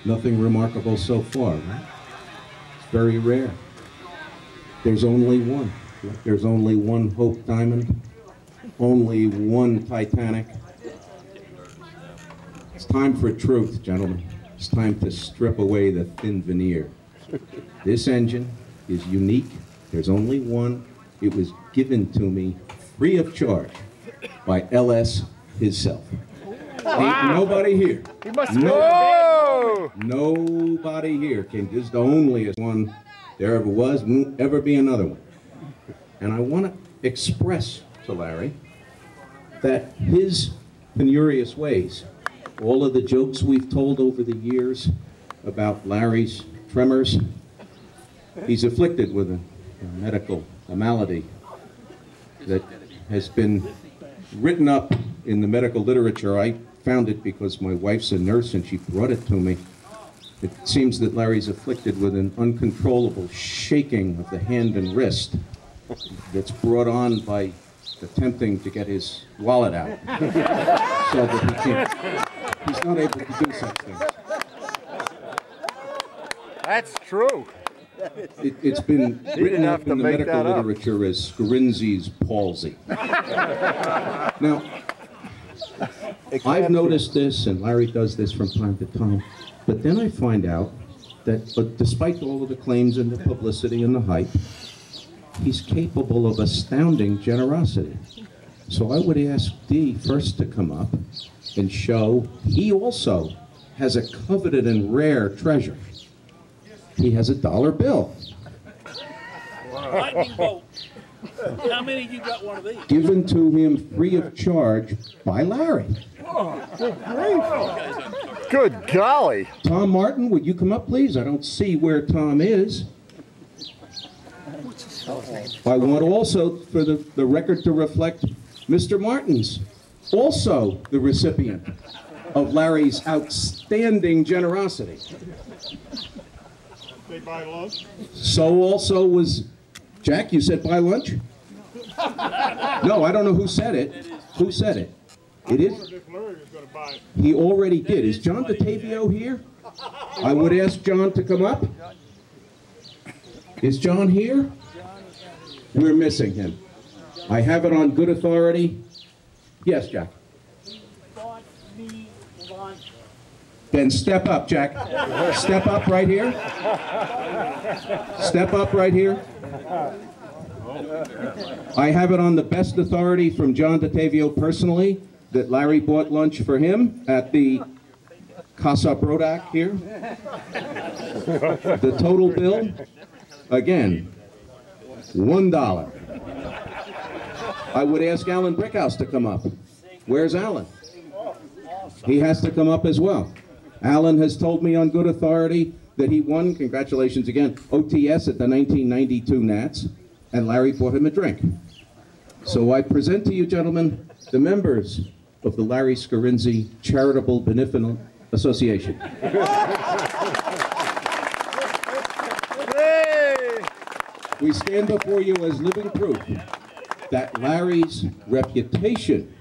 Nothing remarkable so far, right? It's very rare. There's only one. There's only one Hope Diamond. Only one Titanic. It's time for truth, gentlemen. It's time to strip away the thin veneer. This engine is unique. There's only one. It was given to me free of charge by LS himself. Ain't nobody here. He must Nobody here can. This is the onlyest one there ever was, won't ever be another one. And I want to express to Larry that his penurious ways, all of the jokes we've told over the years about Larry's tremors, he's afflicted with a malady that has been written up in the medical literature. I found it because my wife's a nurse and she brought it to me. It seems that Larry's afflicted with an uncontrollable shaking of the hand and wrist that's brought on by attempting to get his wallet out so that he's not able to do such things. That's true. It's been written up in the medical literature as Scarinzi's palsy. Now, I've noticed this, and Larry does this from time to time, but then I find out that despite all of the claims and the publicity and the hype, he's capable of astounding generosity. So I would ask Dee first to come up and show he also has a coveted and rare treasure. He has a $1 bill. Lightning bolt. How many of you got one of these? Given to him free of charge by Larry. Good golly. Tom Martin, would you come up, please? I don't see where Tom is. I want also for the record to reflect Mr. Martin's also the recipient of Larry's outstanding generosity. They buy lunch? So also was Jack. You said buy lunch? No, I don't know who said it. Who said it? It is. He already did. Is John DeTavio here? I would ask John to come up. Is John here? We're missing him. I have it on good authority. Yes, Jack. Then step up, Jack. Step up right here. Step up right here. I have it on the best authority from John DeTavio personally that Larry bought lunch for him at the Casa Brodak here. The total bill, again, $1. I would ask Alan Brickhouse to come up. Where's Alan? He has to come up as well. Alan has told me on good authority that he won, congratulations again, OTS at the 1992 Nats, and Larry bought him a drink. So I present to you, gentlemen, the members of the Larry Scarinzi Charitable Benevolent Association. We stand before you as living proof that Larry's reputation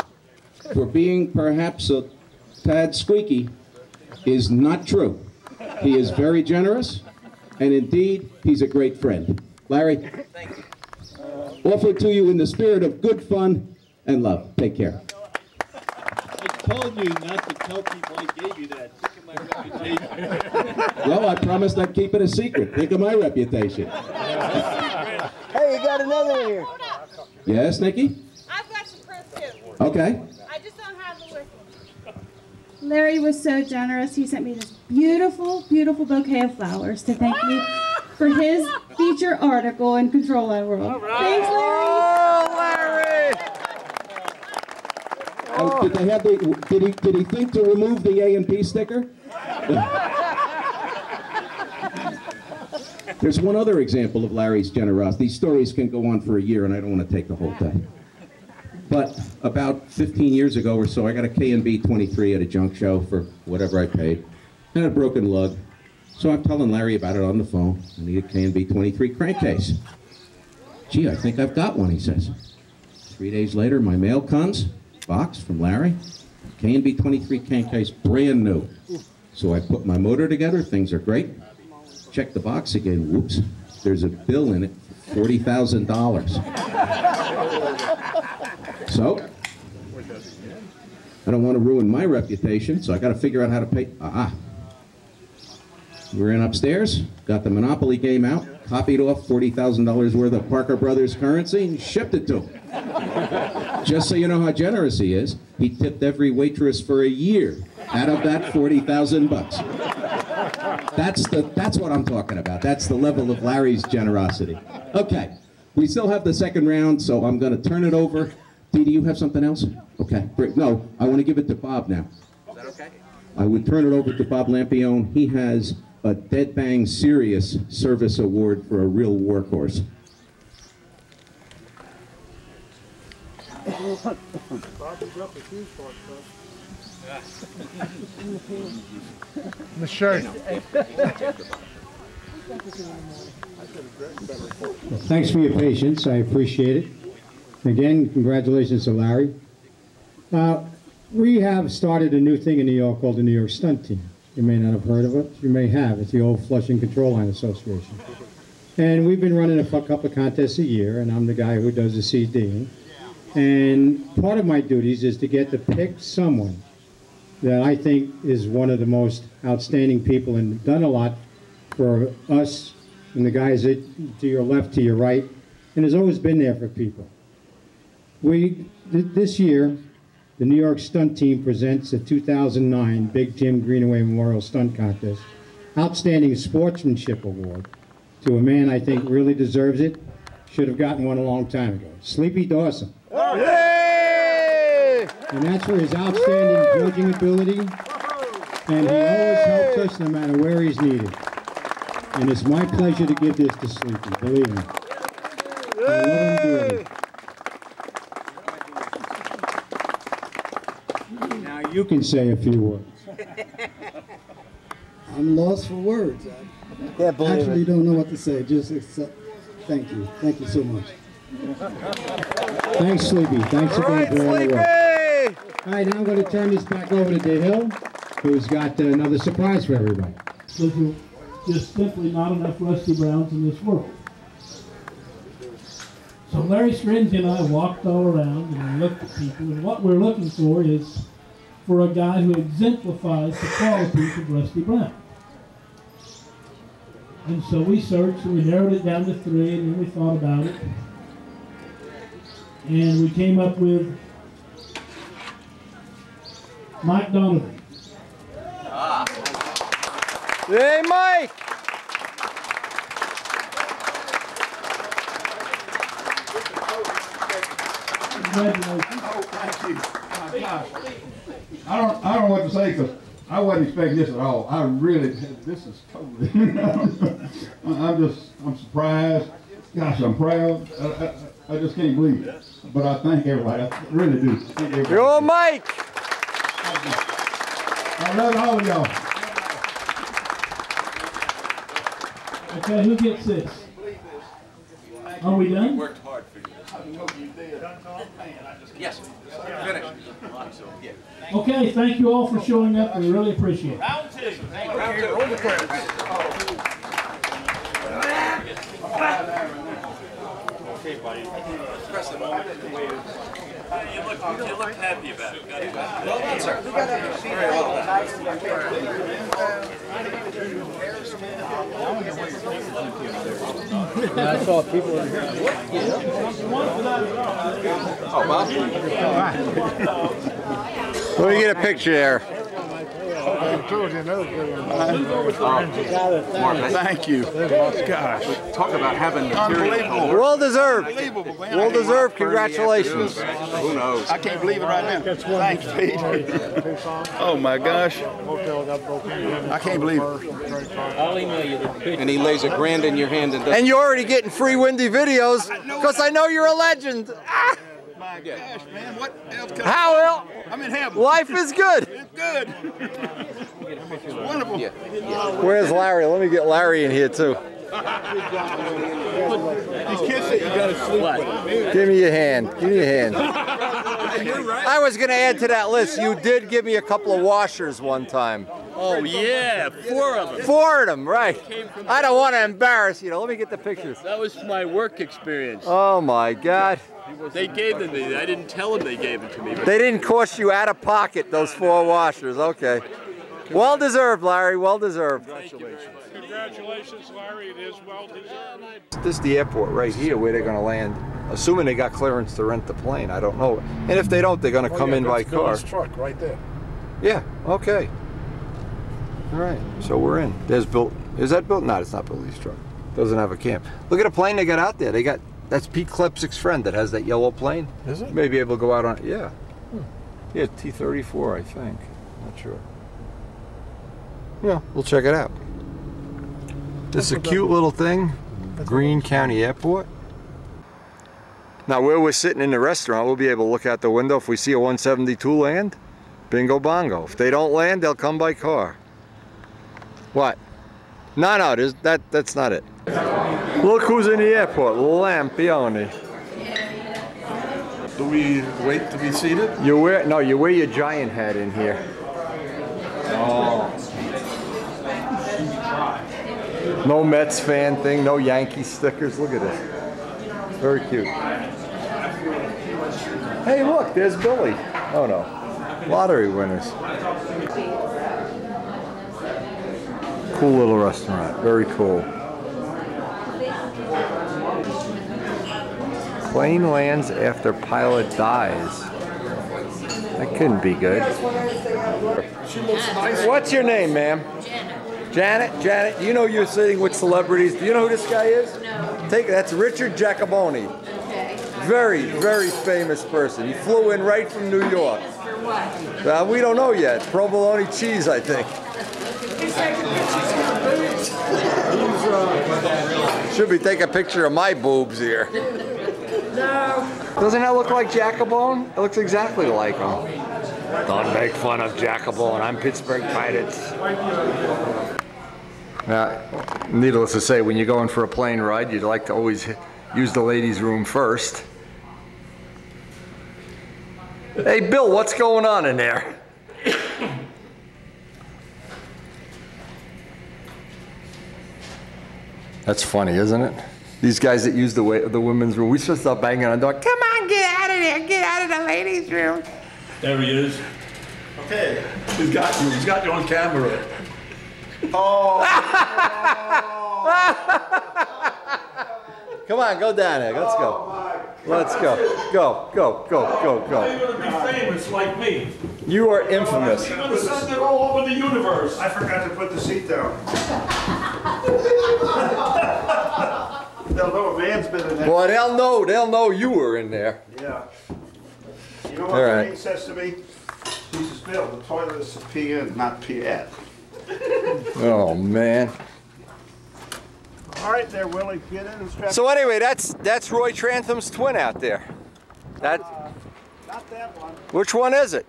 for being perhaps a tad squeaky is not true. He is very generous, and indeed, he's a great friend. Larry, thank you. Offered to you in the spirit of good fun and love. Take care. I told you not to tell people I gave you that. Think of my reputation. Well, I promised I'd keep it a secret. Think of my reputation. Hey, you got another one here. Yes, Nikki? I've got some prints too. Okay. I just don't have them with me. Larry was so generous. He sent me this beautiful, beautiful bouquet of flowers to thank me for his feature article in Control Line World. Thanks, Larry. Oh, Larry! Did they have the? Did he think to remove the A and P sticker? There's one other example of Larry's generosity. These stories can go on for a year, and I don't want to take the whole day. But about 15 years ago or so, I got a K&B 23 at a junk show for whatever I paid. I had a broken lug. So I'm telling Larry about it on the phone. I need a K&B 23 crankcase. Gee, I think I've got one, he says. 3 days later, my mail comes, box from Larry, K&B 23 crankcase, brand new. So I put my motor together, things are great. Check the box again, whoops, there's a bill in it for $40,000. So, I don't want to ruin my reputation, so I got to figure out how to pay. We ran upstairs, got the Monopoly game out, copied off $40,000 worth of Parker Brothers currency, and shipped it to him. Just so you know how generous he is, he tipped every waitress for a year out of that 40,000 bucks. That's what I'm talking about. That's the level of Larry's generosity. Okay, we still have the second round, so I'm going to turn it over. Dee, do you have something else? Okay, no, I want to give it to Bob now. Is that okay? I would turn it over to Bob Lampione. He has a Dead Bang Serious Service Award for a real workhorse. The shirt. Thanks for your patience. I appreciate it. Again, congratulations to Larry. We have started a new thing in New York called the New York Stunt Team. You may not have heard of it. You may have. It's the old Flushing Control Line Association. And we've been running a couple of contests a year, and I'm the guy who does the CD. And part of my duties is to get to pick someone that I think is one of the most outstanding people and done a lot for us and the guys to your left, to your right, and has always been there for people. This year, the New York Stunt Team presents the 2009 Big Jim Greenaway Memorial Stunt Contest Outstanding Sportsmanship Award to a man I think really deserves it. Should have gotten one a long time ago. Sleepy Dawson. Yay! And that's for his outstanding judging ability. And he always helps us no matter where he's needed. And it's my pleasure to give this to Sleepy, believe me. I love him dearly. Now you can say a few words. I'm lost for words. I actually don't know what to say. Just accept. Thank you. Thank you so much. Thanks, Sleepy. Thanks again for all the work. All right, now I'm going to turn this back over to DeHill, who's got another surprise for everybody. There's just simply not enough Rusty Browns in this world. So Larry Scarinzi and I walked all around and looked at people, and what we're looking for is for a guy who exemplifies the qualities of Rusty Brown. And so we searched and we narrowed it down to 3, and then we thought about it. And we came up with Mike Donovan. Hey, Mike! Congratulations. Oh, thank you. My gosh. I don't know what to say because I wasn't expecting this at all. I really, this is totally, I'm surprised. Gosh, I'm proud. I just can't believe it. But I thank everybody. I really do. Thank everybody. You're Mike. I love all of y'all. Okay, who gets this? Are we done? Worked hard for you. I hope you did. Yes. Finished. Okay, thank you all for showing up. We really appreciate it. Round 2. Round 2. Roll the credits. Okay, buddy. Press the moment. You look happy about it. Well done, sir. Very well done. I saw people in here. Oh, Bob? Let me get a picture there. Thank you. Gosh. Talk about having material. Well deserved. Unbelievable, man. Well deserved. Congratulations. Who knows? I can't believe it right now. Thanks, Pete. Oh my gosh. I can't believe it. I'll email you the picture. And he lays $1,000 in your hand and does. And you're already getting free Windy videos because I know you're a legend. Ah! My gosh, man. What else can How else? I'm in heaven. Life is good. It's good. It's wonderful. Yeah. Where's Larry? Let me get Larry in here too. These kids say you gotta sleep with. Give me your hand. Give me your hand. I was going to add to that list. You did give me a couple of washers one time. Oh yeah, 4 of them. 4 of them, right. I don't want to embarrass you. Let me get the pictures. That was my work experience. Oh my God. They gave them to me. I didn't tell them they gave it to me. But They didn't cost you out of pocket, those 4 washers. Okay. Well deserved, Larry. Well deserved. congratulations. Congratulations, Larry. It is well deserved. This is the airport right here where they're going to land. Assuming they got clearance to rent the plane. I don't know. And if they don't, they're going to come in by car. Billy's truck right there. Yeah. Okay. All right. So we're in. There's Bill. Is that Bill? No, it's not Billy's truck. Doesn't have a camp. Look at the plane they got out there. They got. That's Pete Klepsik's friend that has that yellow plane. Is it? Maybe able to go out on it. Yeah. Yeah, T-34, I think. Not sure. Yeah, we'll check it out. This is a cute little thing. Greene County Airport. Now where we're sitting in the restaurant, we'll be able to look out the window. If we see a 172 land, bingo bongo. If they don't land, they'll come by car. What? No, that's not it. Look who's in the airport, Lampione. Do we wait to be seated? You wear your giant hat in here. Oh. No Mets fan thing, no Yankee stickers. Look at this. Very cute. Hey, look, there's Billy. Oh no, lottery winners. Cool little restaurant. Very cool. Plane lands after pilot dies. That couldn't be good. What's your name, ma'am? Janet. Janet, do you know you're sitting with celebrities? Do you know who this guy is? No. That's Richard Giacoboni. Okay. Very, very famous person. He flew in right from New York. For what? We don't know yet. Provolone cheese, I think. Should be taking a picture of my boobs here. No. Doesn't that look like Jacobone? It looks exactly like him. Don't make fun of Jacobone. I'm Pittsburgh Pirates. Now, needless to say, when you're going for a plane ride, you'd like to always use the ladies' room first. Hey, Bill, what's going on in there? That's funny, isn't it? These guys that use the women's room, we should stop banging on the door. Come on, get out of there. Get out of the ladies' room. There he is. Okay. He's got you. He's got you on camera. Oh. Come on, go down there. Let's go. Let's go. Go, go, go, go, Now you're go. going to be famous like me. You are infamous. You're going to send it all over the universe. I forgot to put the seat down. They'll know a man's been in there. Boy, they'll know you were in there. Yeah. You know what All the right. mate says to me? He says, Bill, the toilet is to pee in, not pee at. Oh, man. All right there, Willie, get in and strap. So anyway, that's Roy Trantham's twin out there. That. Not that one. Which one is it?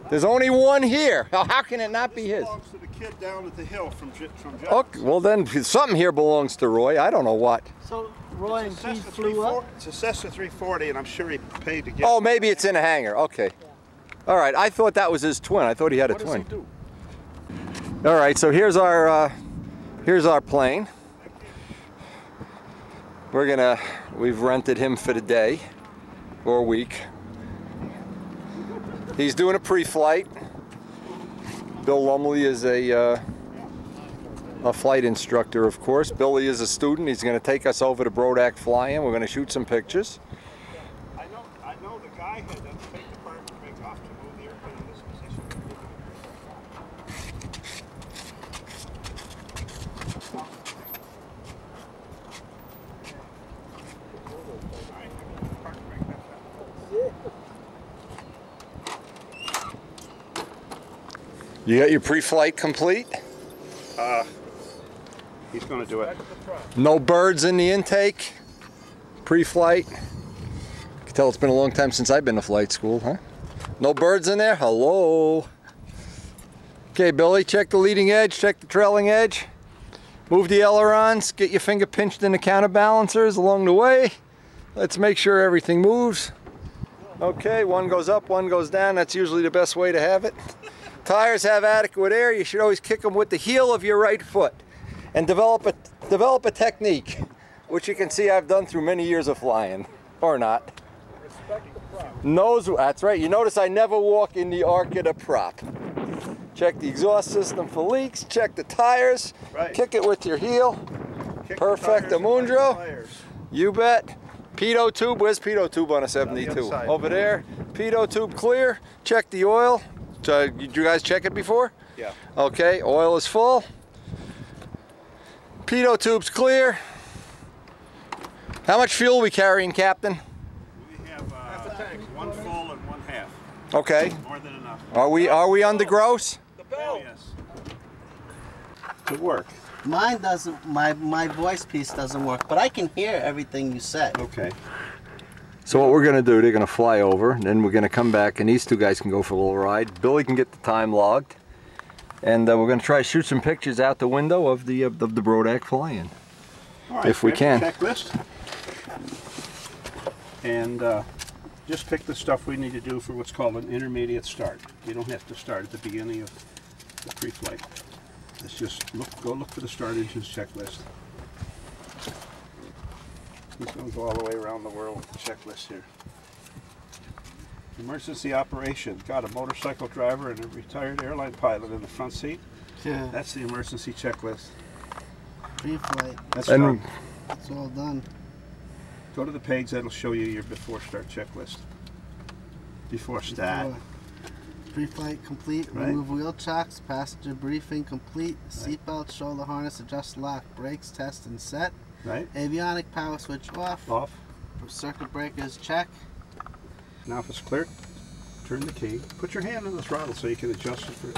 There's only one here. How can it not be his? This belongs to the kid down at the hill from John. Okay, well then something here belongs to Roy. I don't know what. So Roy and Keith flew up? It's a Cessna 340, and I'm sure he paid to get Oh, maybe it's in a hangar. Okay. All right. I thought that was his twin. I thought he had a twin. What does he do? All right. So here's our plane. We've rented him for the day or a week. He's doing a pre-flight. Bill Lumley is a flight instructor, of course. Billy is a student. He's going to take us over to Brodak Fly In. We're going to shoot some pictures. I know the guy had to take the part to make off to move the airplane in this position. You got your pre-flight complete? He's going to do it. No birds in the intake? Pre-flight? You can tell it's been a long time since I've been to flight school, huh? No birds in there? Hello? Okay, Billy, check the leading edge, check the trailing edge. Move the ailerons, get your finger pinched in the counterbalancers along the way. Let's make sure everything moves. Okay, one goes up, one goes down. That's usually the best way to have it. Tires have adequate air. You should always kick them with the heel of your right foot and develop a technique, which you can see I've done through many years of flying, or not. That's right. You notice I never walk in the arc of the prop. Check the exhaust system for leaks, check the tires, kick it with your heel. Perfect, Mundro. You bet. Pitot tube, where's pitot tube on a 72? Over there. Pitot tube clear, check the oil. Did you guys check it before? Yeah. Okay, oil is full. Pitot tube's clear. How much fuel are we carrying, Captain? We have half a tank, one full and one half. Okay. More than enough. Are we under gross? Oh, yes. Good work. Mine doesn't, my voice piece doesn't work, but I can hear everything you said. Okay. So what we're going to do, they're going to fly over, and then we're going to come back, and these two guys can go for a little ride. Billy can get the time logged, and we're going to try to shoot some pictures out the window of the Brodak Fly In, if we can. Checklist. And just pick the stuff we need to do for what's called an intermediate start. You don't have to start at the beginning of the pre-flight. Let's just go look for the start engines checklist. He's going to go all the way around the world with the checklist here. Emergency operation. Got a motorcycle driver and a retired airline pilot in the front seat. Yeah. That's the emergency checklist. Pre-flight. That's done. It's all done. Go to the page that'll show you your before start checklist. Before start. Pre-flight complete. Right. Remove wheel chocks. Passenger briefing complete. Seatbelt, shoulder harness, adjust lock, brakes, test and set. Right. Avionic power switch off. Off. Circuit breakers check. Now if it's clear, turn the key. Put your hand on the throttle so you can adjust it for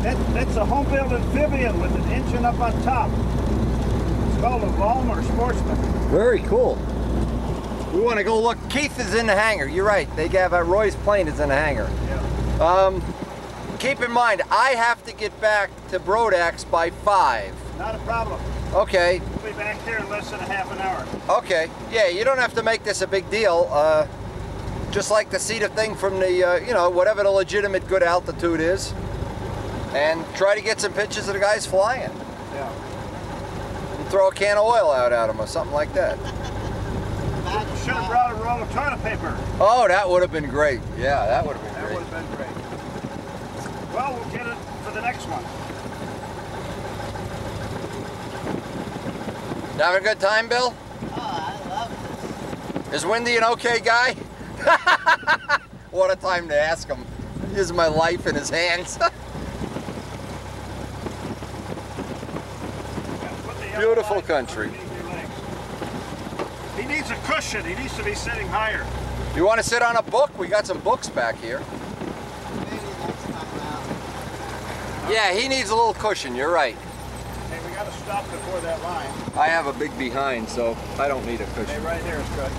That's a home-built amphibian with an engine up on top. It's called a Valmer Sportsman. Very cool. We want to go look. Keith is in the hangar. You're right. They have Roy's plane is in the hangar. Yeah. Keep in mind, I have to get back to Brodak's by 5. Not a problem. Okay. We'll be back here in less than a half an hour. Okay. Yeah, you don't have to make this a big deal. Just like to see the thing from the, you know, whatever the legitimate good altitude is. And try to get some pictures of the guys flying. Yeah. And throw a can of oil out at them or something like that. Should have brought a roll of toilet paper. Oh, that would have been great. Yeah, that would have been great. That would have been great. Well, we'll get it for the next one. You having a good time, Bill? Oh, I love this. Is Windy an okay guy? What a time to ask him. He has my life in his hands. Beautiful country. He needs a cushion. He needs to be sitting higher. You want to sit on a book? We got some books back here. Yeah, he needs a little cushion. You're right. Hey, we got to stop before that line. I have a big behind, so I don't need a cushion. Hey, right here is good.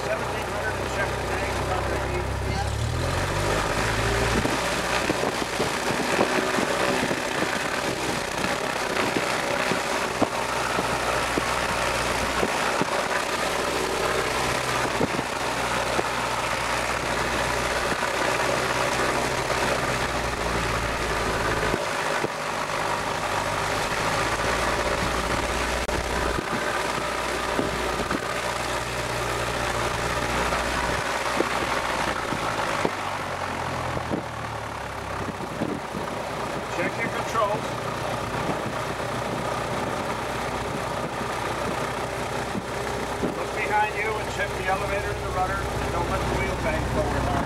1700 and check the tank. Check your controls. Look behind you and check the elevator and the rudder, and don't let the wheel bang forward hard.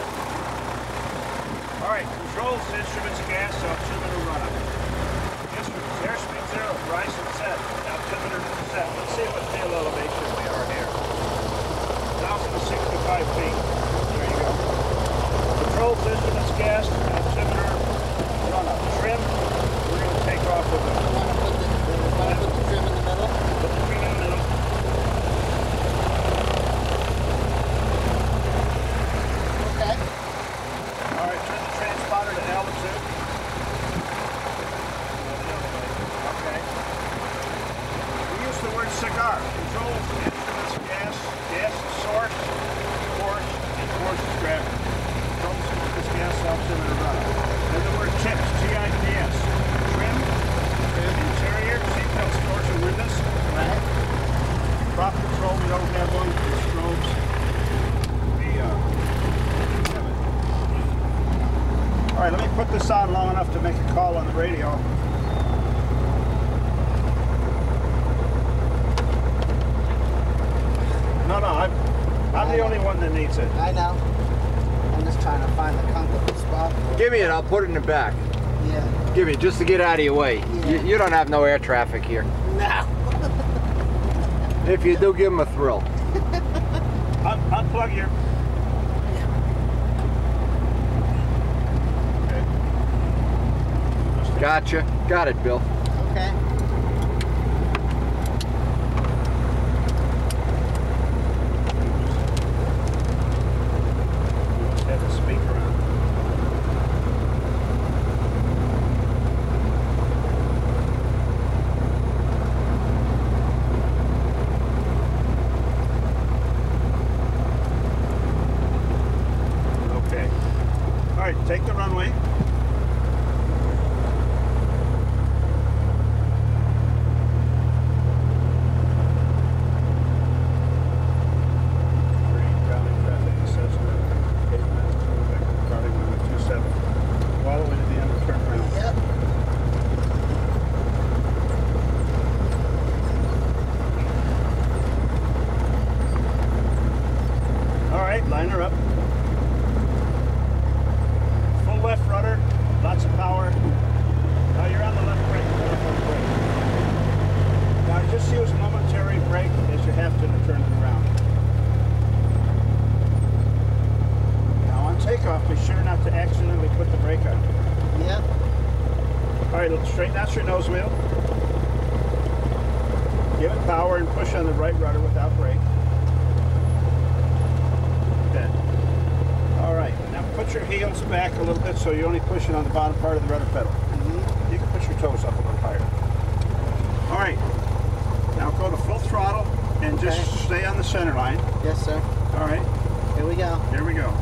Alright, controls, instruments, gas, altimeter, run up. Instruments, airspeed 0, horizon set, altimeter set. Let's see what tail elevation we are here. 1,065 feet. There you go. Controls, instruments, gas, altimeter, run up. Trim, we're going to take off with it. Want to put the trim in the middle? Put the trim in the middle. Okay. Alright, turn the transponder to altitude. Okay. We use the word cigar. Controls, instruments, gas is source, force, and force is gravity. Controls, instruments, gas, altimeter, run up. Then the word tips, T-I-P-S. Trim, interior, seatbelts, doors, and windows. Right. Prop control, we don't have one. Strobes. Alright, let me put this on long enough to make a call on the radio. No, I'm the only one that needs it. I know. I'm just trying to find the comfortable spot. Give me it, I'll put it in the back. Yeah. Give me it, just to get out of your way. Yeah. You don't have no air traffic here. No. If you do, give him a thrill. Unplug your... Okay. Gotcha. Got it, Bill. Okay. Have a speaker on. Okay. All right, take the runway. Line her up. Full left rudder, lots of power. Now you're on the left brake. Now just use momentary brake as you have to turn it around. Now on takeoff, be sure not right, straighten out your nose wheel. Give it power and push on the right rudder without brake. Okay. All right, now put your heels back a little bit so you're only pushing on the bottom part of the rudder pedal. You can push your toes up a little higher. All right, now go to full throttle and just stay on the center line. Yes, sir. All right. Here we go. Here we go.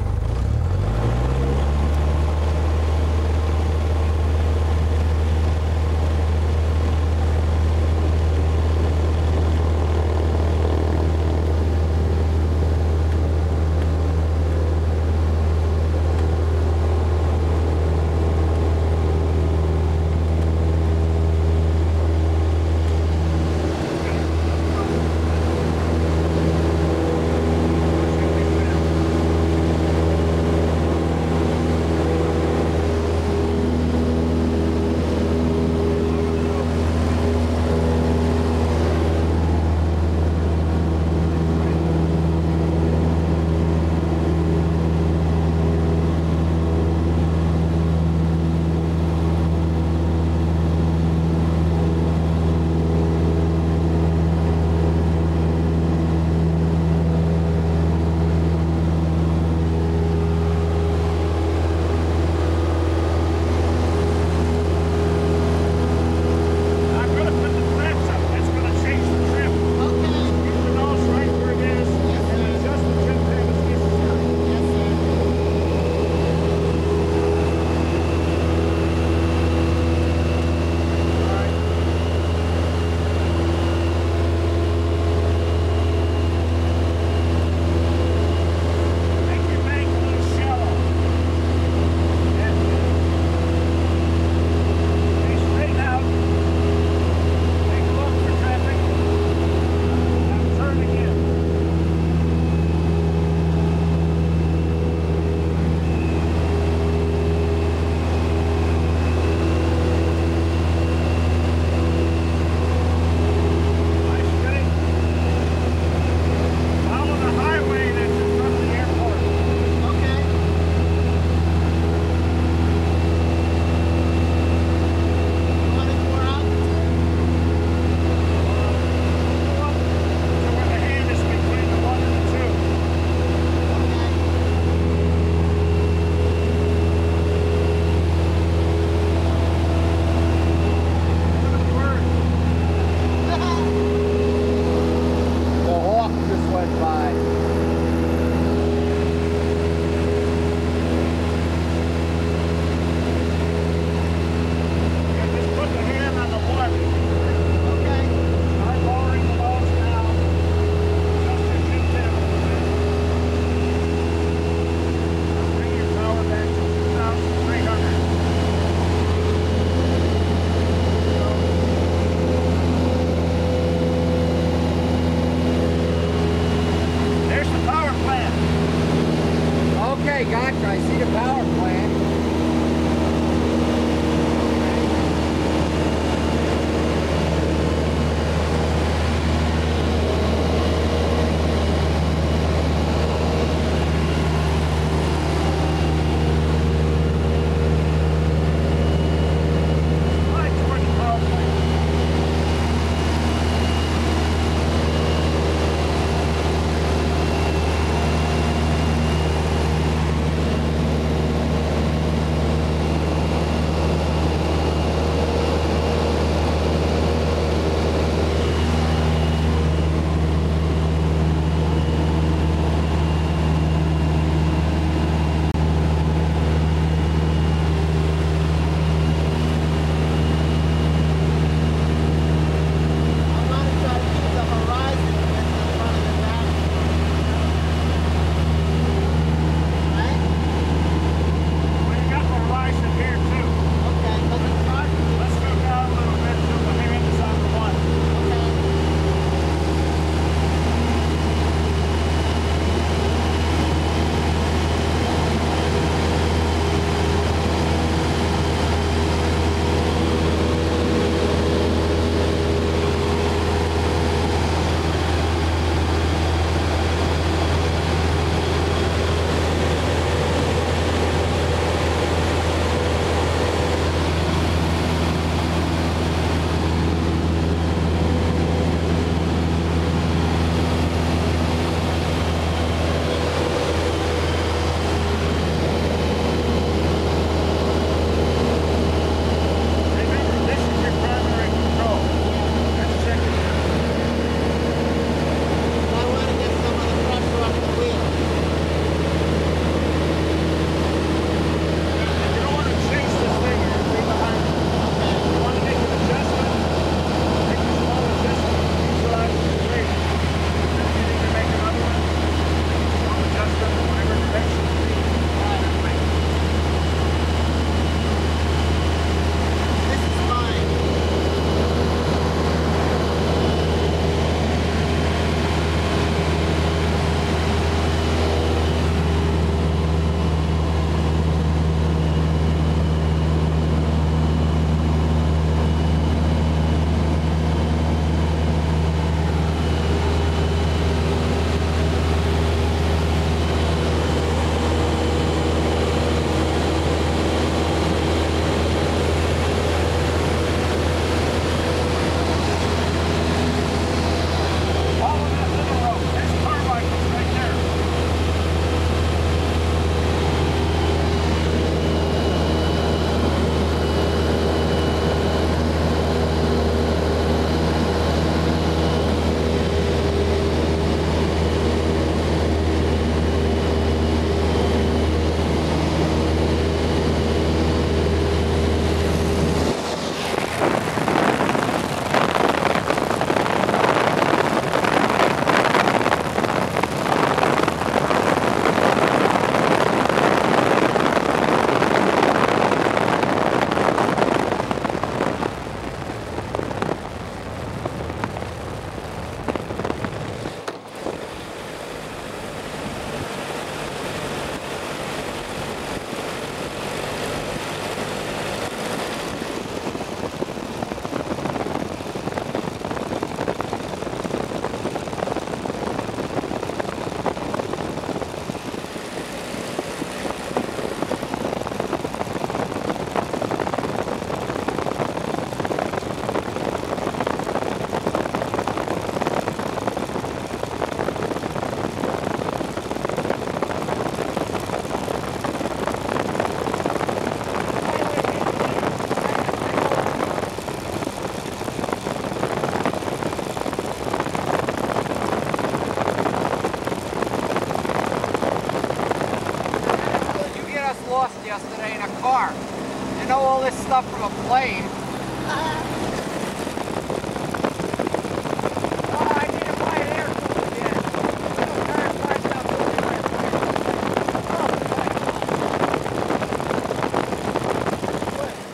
this stuff from a plane.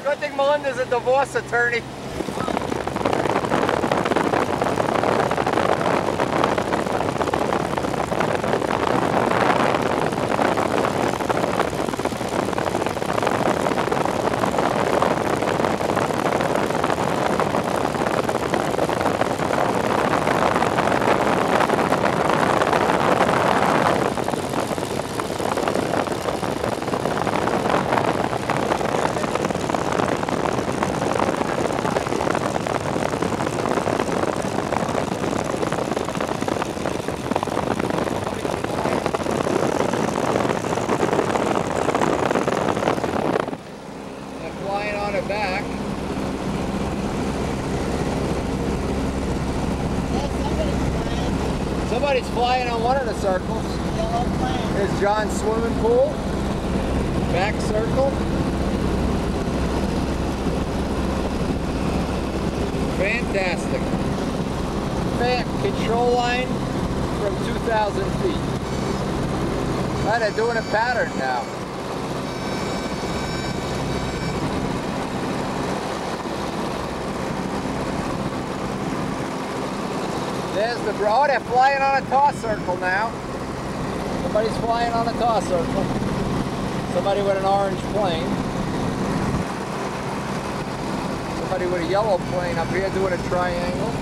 Good thing Melinda's a divorce attorney. Back. Somebody's flying on one of the circles. There's John's swimming pool. Back circle. Fantastic. Control line from 2,000 feet. Ah, they're doing a pattern now. There's the bro. They're flying on a toss circle now. Somebody's flying on a toss circle. Somebody with an orange plane. Somebody with a yellow plane up here doing a triangle.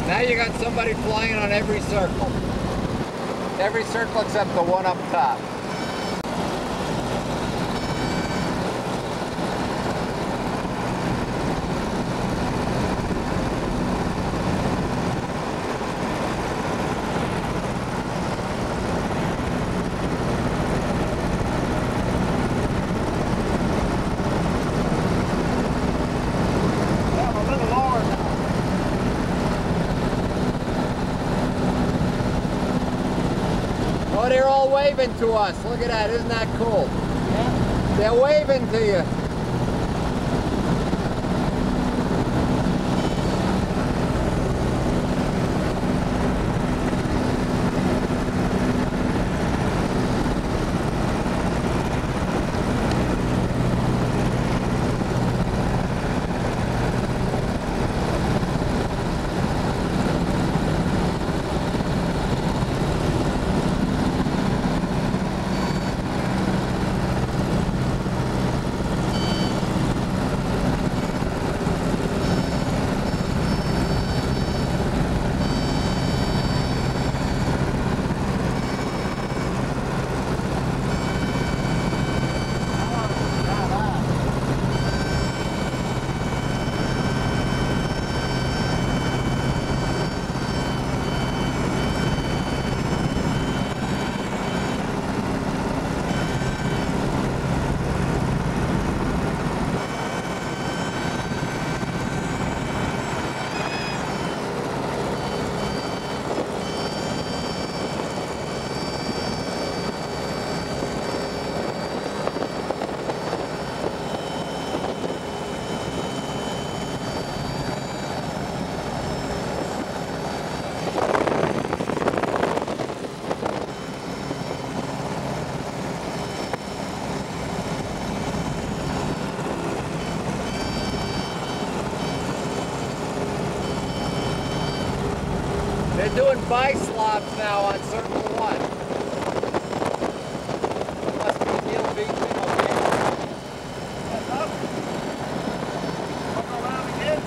Now you got somebody flying on every circle. Every circle except the one up top. Oh, they're all waving to us. Look at that. Isn't that cool? Yeah. They're waving to you. doing bi-slobs now on Circle 1. Must be Neil Beaton, okay. That's up. Come around again?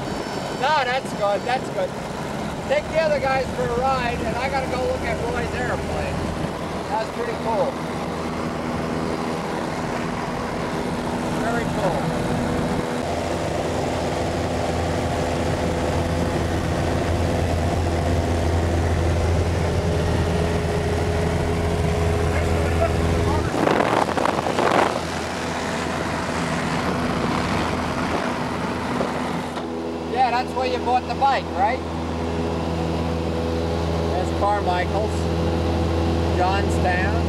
No, that's good, that's good. Take the other guys for a ride, and I gotta go look at Roy's airplane. That's pretty cool. Very cool. Yeah, that's where you bought the bike, right? There's Carmichael's. Johnstown.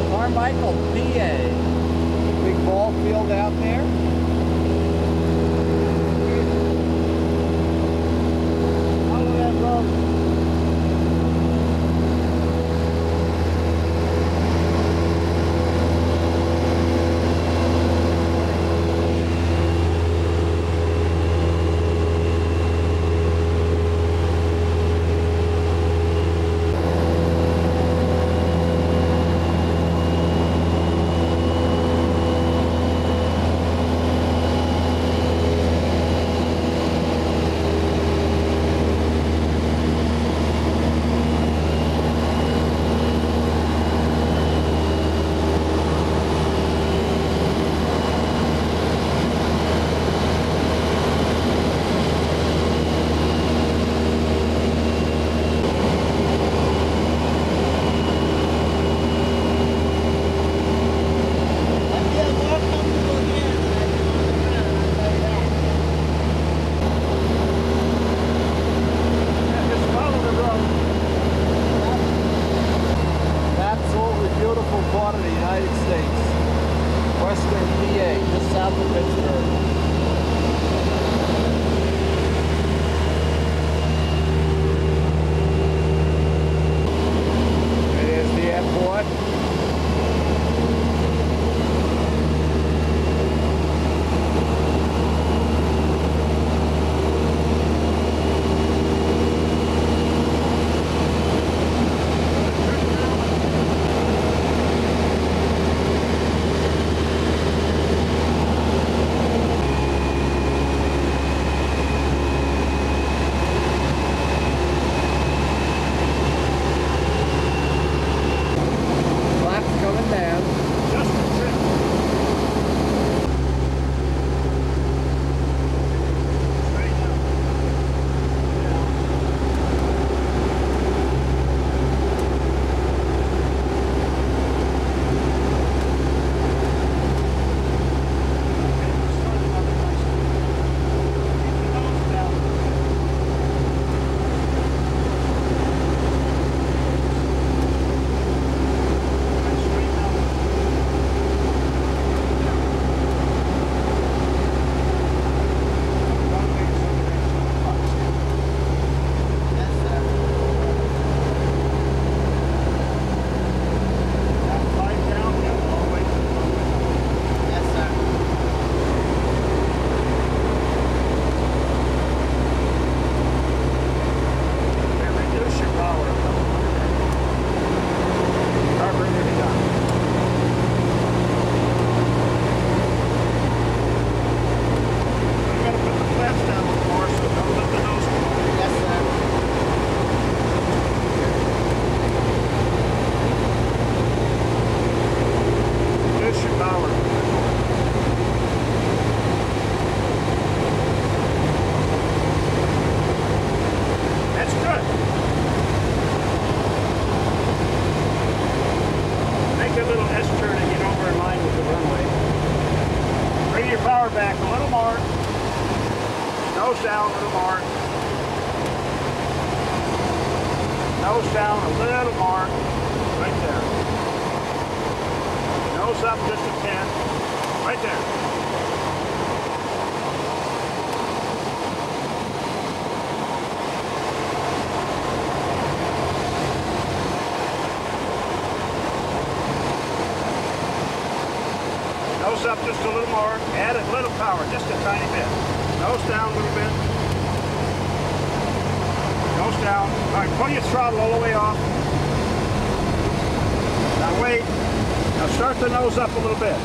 Carmichael, PA. Big ball field out there. Follow that road. Nose down a little more. Nose down a little more. Right there. Nose up just a tad. Right there. Nose up just a little more. Add a little power, just a tiny bit. Nose down a little bit. Nose down. All right, pull your throttle all the way off. Now wait. Now start the nose up a little bit.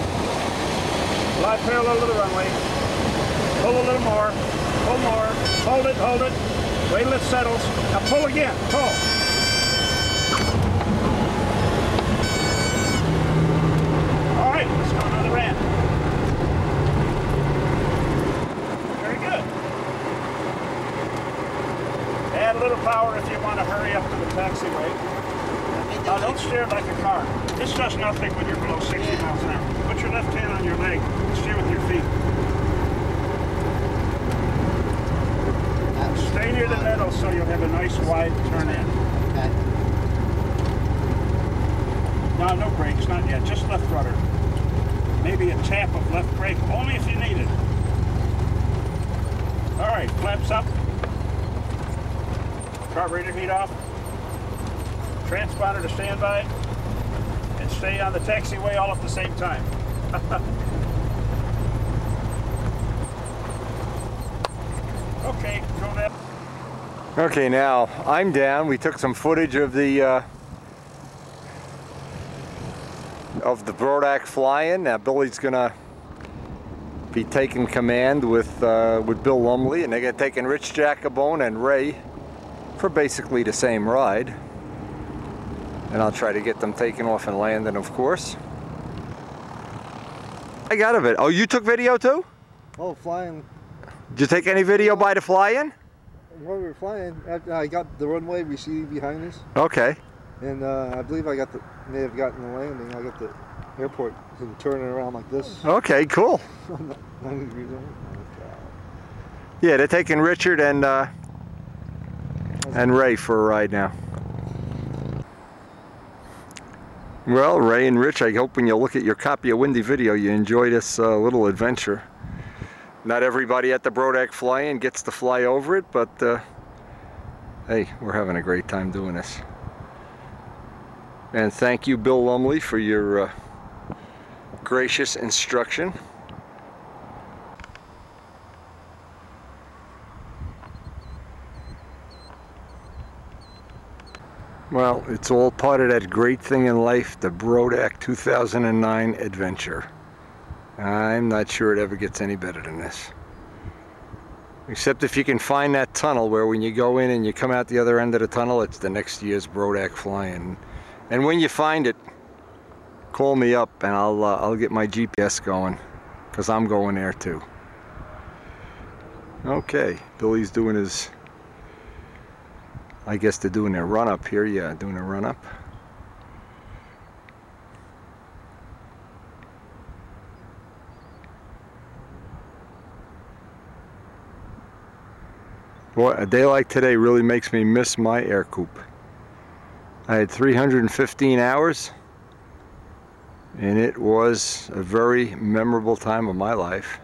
Fly parallel to the runway. Pull a little more. Pull more. Hold it, hold it. Wait till it settles. Now pull again. Pull. All right, let's go another ramp. Very good. Add a little power if you want to hurry up to the taxiway. Now don't steer like a car. This does nothing when you're below 60 miles an hour. Put your left hand on your leg. Steer with your feet. Stay near the middle so you'll have a nice wide turn in. Okay. No, no brakes, not yet. Just left rudder. Maybe a tap of left brake, only if you need it. All right, flaps up. Carburetor heat off. Transponder to standby. And stay on the taxiway all at the same time. Okay, go that. Okay, now I'm down. We took some footage of the Brodak Fly In. Now Billy's gonna be taking command with Bill Lumley, and they're gonna taking Rich Jacobone and Ray for basically the same ride. And I'll try to get them taken off and landing, of course. I got a bit. Oh, you took video too? Oh, flying. Did you take any video by the fly-in? While we were flying, I got the runway we see behind us. Okay. And I believe I may have gotten the landing. I got the airport turning around like this. Okay, cool. 90 degrees over. Yeah, they're taking Richard and Ray for a ride now. Well, Ray and Rich, I hope when you look at your copy of Windy video, you enjoy this little adventure. Not everybody at the Brodak Fly In gets to fly over it, but hey, we're having a great time doing this. And thank you, Bill Lumley, for your gracious instruction. Well, it's all part of that great thing in life, the Brodak 2009 adventure. I'm not sure it ever gets any better than this. Except if you can find that tunnel where when you go in and you come out the other end of the tunnel, it's the next year's Brodak Fly In. And when you find it, call me up and I'll get my GPS going, because I'm going there too. Okay, Billy's doing his, I guess they're doing their run-up here. Yeah, doing a run-up. Boy, a day like today really makes me miss my air coupe. I had 315 hours, and it was a very memorable time of my life.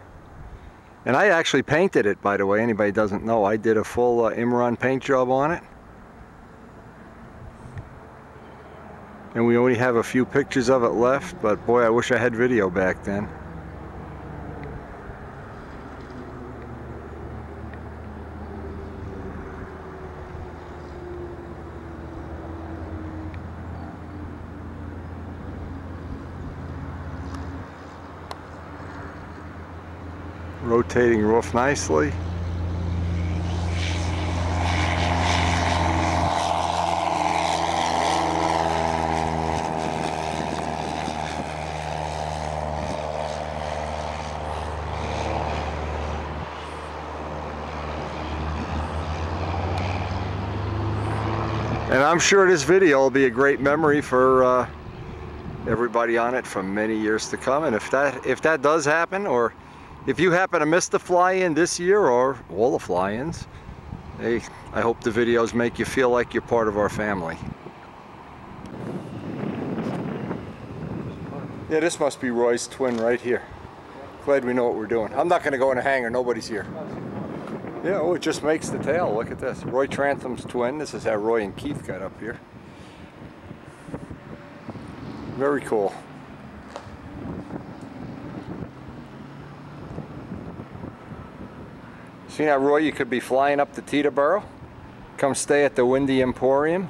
And I actually painted it, by the way. Anybody doesn't know, I did a full Imran paint job on it. And we only have a few pictures of it left, but boy, I wish I had video back then. Rotating roof nicely. And I'm sure this video will be a great memory for everybody on it for many years to come. And if that does happen, or if you happen to miss the fly-in this year or all the fly-ins, hey, I hope the videos make you feel like you're part of our family. Yeah, this must be Roy's twin right here. Glad we know what we're doing. I'm not going to go in a hangar, nobody's here. Yeah, oh, it just makes the tail. Look at this. Roy Trantham's twin. This is how Roy and Keith got up here. Very cool. See now, Roy, you could be flying up to Teterboro, Come stay at the Windy Emporium.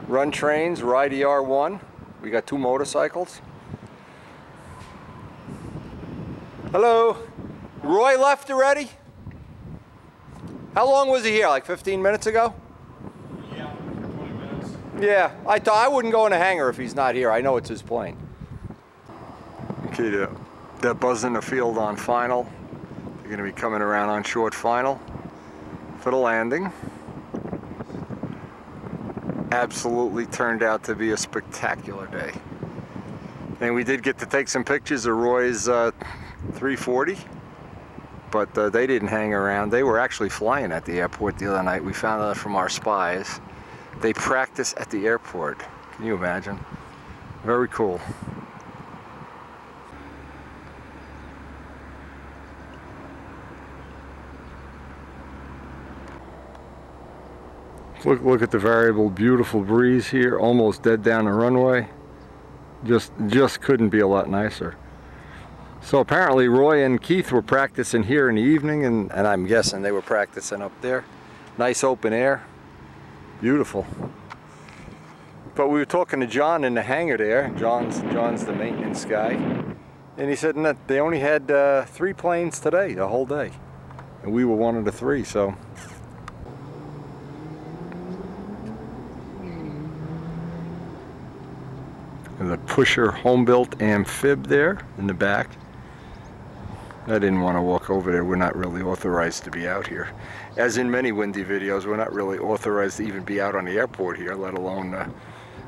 Run trains, ride ER1. We got 2 motorcycles. Hello. Roy left already? How long was he here? Like 15 minutes ago? Yeah, 20 minutes. Yeah, I thought I wouldn't go in a hangar if he's not here. I know it's his plane. Okay, that buzz in the field on final. They're going to be coming around on short final for the landing. Absolutely turned out to be a spectacular day. And we did get to take some pictures of Roy's 340, but they didn't hang around. They were actually flying at the airport the other night. We found out from our spies. They practice at the airport. Can you imagine? Very cool. Look at the variable, beautiful breeze here, almost dead down the runway. Just couldn't be a lot nicer. So apparently Roy and Keith were practicing here in the evening, and I'm guessing they were practicing up there. Nice open air, beautiful. But we were talking to John in the hangar there. John's the maintenance guy, and he said that they only had 3 planes today, the whole day, and we were one of the 3. So. The Pusher home-built amphib there in the back. I didn't want to walk over there. We're not really authorized to be out here. As in many Windy videos, we're not really authorized to even be out on the airport here, let alone,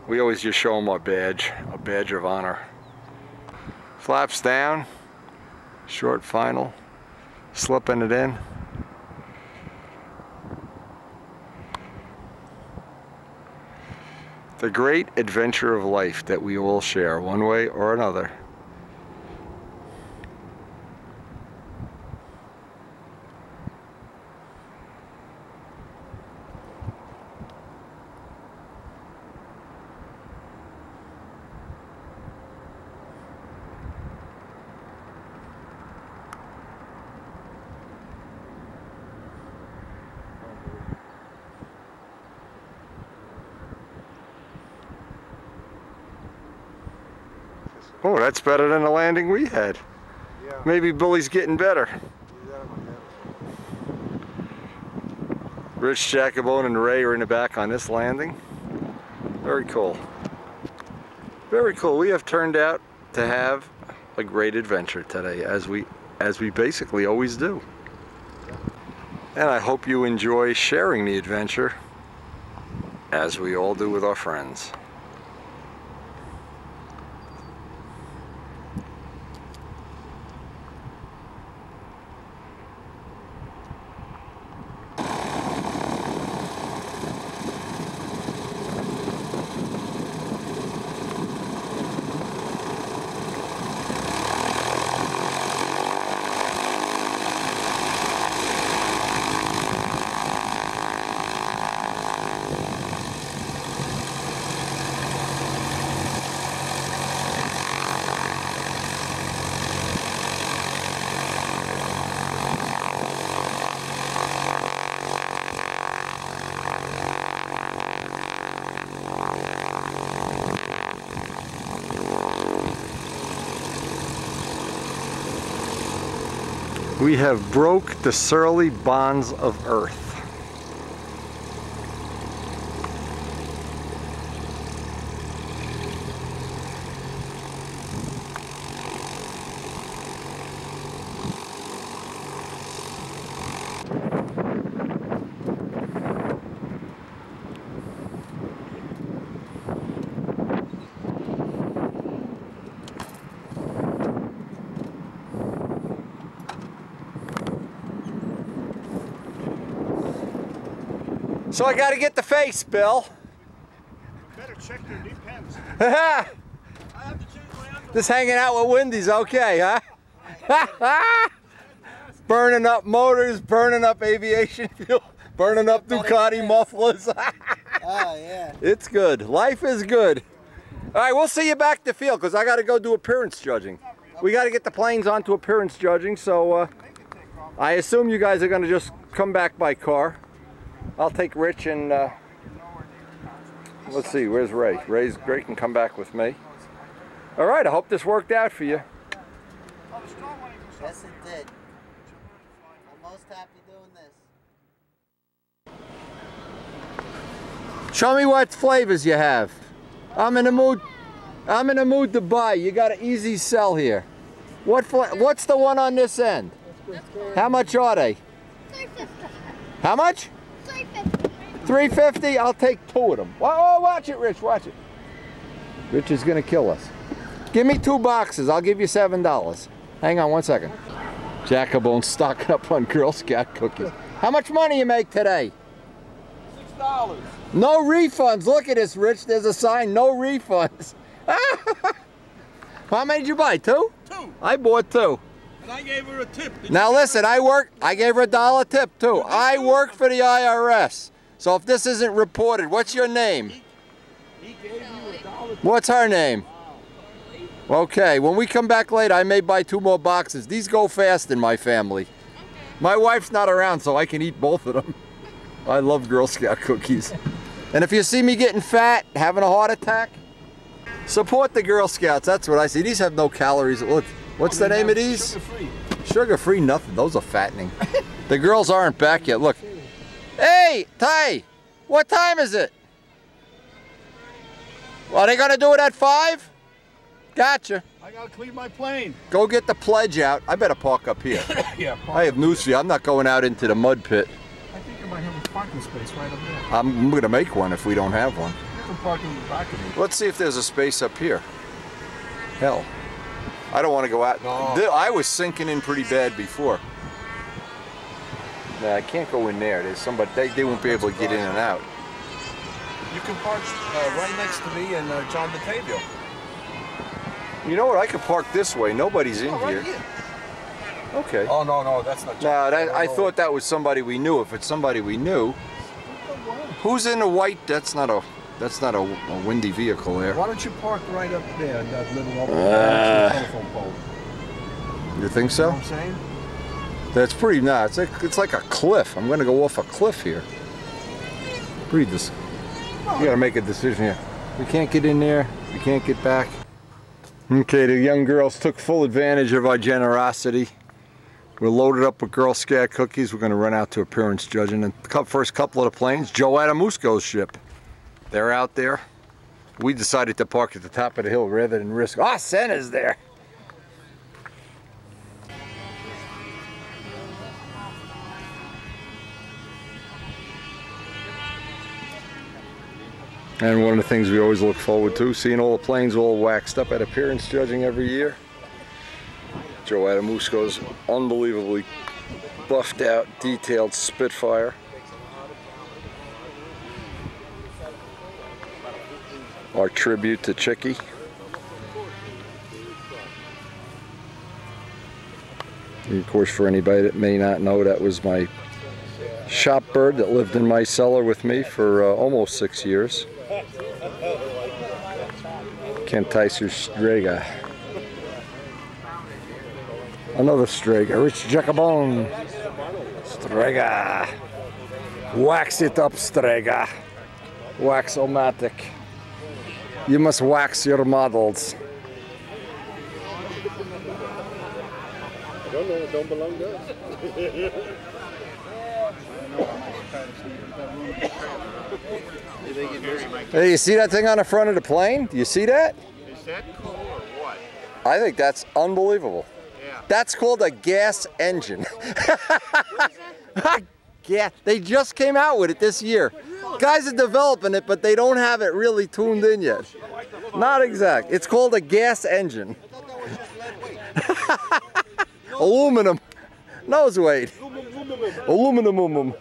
we always just show them our badge of honor. Flaps down, short final, slipping it in. The great adventure of life that we all share, one way or another. Oh, that's better than the landing we had. Yeah. Maybe Billy's getting better. Rich, Jacobone, and Ray are in the back on this landing. Very cool. Very cool. We have turned out to have a great adventure today, as we basically always do. And I hope you enjoy sharing the adventure, as we all do with our friends. We have broke the surly bonds of Earth. So I got to get the face, Bill. Better check their depends. Just hanging out with Windy's okay, huh? Burning up motors, burning up aviation fuel, burning up Ducati mufflers. Oh, yeah. It's good. Life is good. All right, we'll see you back at the field because I got to go do appearance judging. We got to get the planes onto appearance judging, so I assume you guys are going to just come back by car. I'll take Rich and let's see, where's Ray? Ray can come back with me. All right, I hope this worked out for you. Yes, it did. I'm most happy doing this. Show me what flavors you have. I'm in the mood to buy. You got an easy sell here. What's the one on this end? How much are they? $3.50. How much? $3.50. $3.50? I'll take 2 of them. Oh, watch it, Rich, watch it. Rich is gonna kill us. Give me 2 boxes, I'll give you $7. Hang on 1 second. Jacobone stocking up on Girl Scout cookies. How much money you make today? $6. No refunds. Look at this, Rich. There's a sign, no refunds. How many did you buy? 2? 2. I bought 2. And I gave her a tip. Now listen, I gave her $1 tip too. I work for the IRS. So if this isn't reported, what's your name? He gave you $1 tip. What's her name? Okay, when we come back later, I may buy 2 more boxes. These go fast in my family. My wife's not around, so I can eat both of them. I love Girl Scout cookies. And if you see me getting fat, having a heart attack, support the Girl Scouts. That's what I see. These have no calories. What's the name of these? Sugar-free. Sugar-free nothing. Those are fattening. The girls aren't back yet. Look. Hey, Ty, what time is it? Are they going to do it at 5? Gotcha. I gotta clean my plane. Go get the pledge out. I better park up here. Yeah, I have news for you. I'm not going out into the mud pit. I think you might have a parking space right up there. I'm going to make one if we don't have one. You can park in the back of me. Let's see if there's a space up here. Hell, I don't want to go out. No. I was sinking in pretty bad before. Nah, I can't go in there. There's somebody. They won't be able to get in and out. You can park right next to me and John Batavia. You know what? I could park this way. Nobody's in here. Okay. Oh no, that's not. No, I thought that was somebody we knew. If it's somebody we knew, who's in the white? That's not a windy vehicle there. Why don't you park right up there in that little open telephone pole? You think so? You know what I'm saying? That's pretty nice. It's like a cliff. I'm going to go off a cliff here. Read this. You got to make a decision here. We can't get in there. We can't get back. Okay, the young girls took full advantage of our generosity. We're loaded up with Girl Scout cookies. We're going to run out to appearance judging. And the first couple of the planes, Joe Adamusco's ship. They're out there. We decided to park at the top of the hill rather than risk. Ah, Senna's there. And one of the things we always look forward to, seeing all the planes all waxed up at appearance judging every year. Joe Adamusco's unbelievably buffed out, detailed Spitfire. Our tribute to Chicky. And of course, for anybody that may not know, that was my shop bird that lived in my cellar with me for almost 6 years. Kent Tyser Strega. Another Strega, Rich Jacobone. Strega. Wax it up, Strega. Wax-o-matic. You must wax your models. I don't know, it don't belong to us. Hey, you see that thing on the front of the plane? Do you see that? Is that cool or what? I think that's unbelievable. Yeah. That's called a gas engine. Yeah, they just came out with it this year. Guys are developing it, but they don't have it really tuned in yet. Not exact. It's called a gas engine. Aluminum. Nose weight. Aluminum.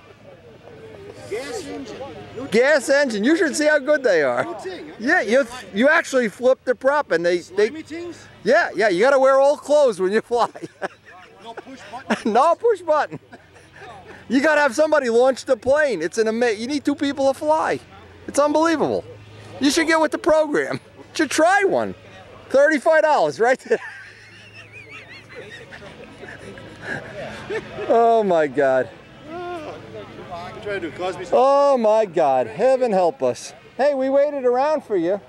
Gas engine. Gas engine. You should see how good they are. Yeah, you actually flip the prop and they yeah, you got to wear old clothes when you fly. No push button. No push button. You got to have somebody launch the plane. It's an you need 2 people to fly. It's unbelievable. You should get with the program. You should try one. $35 right there. Oh my God. Try to do Cosby. Oh my God, heaven help us. Hey, we waited around for you.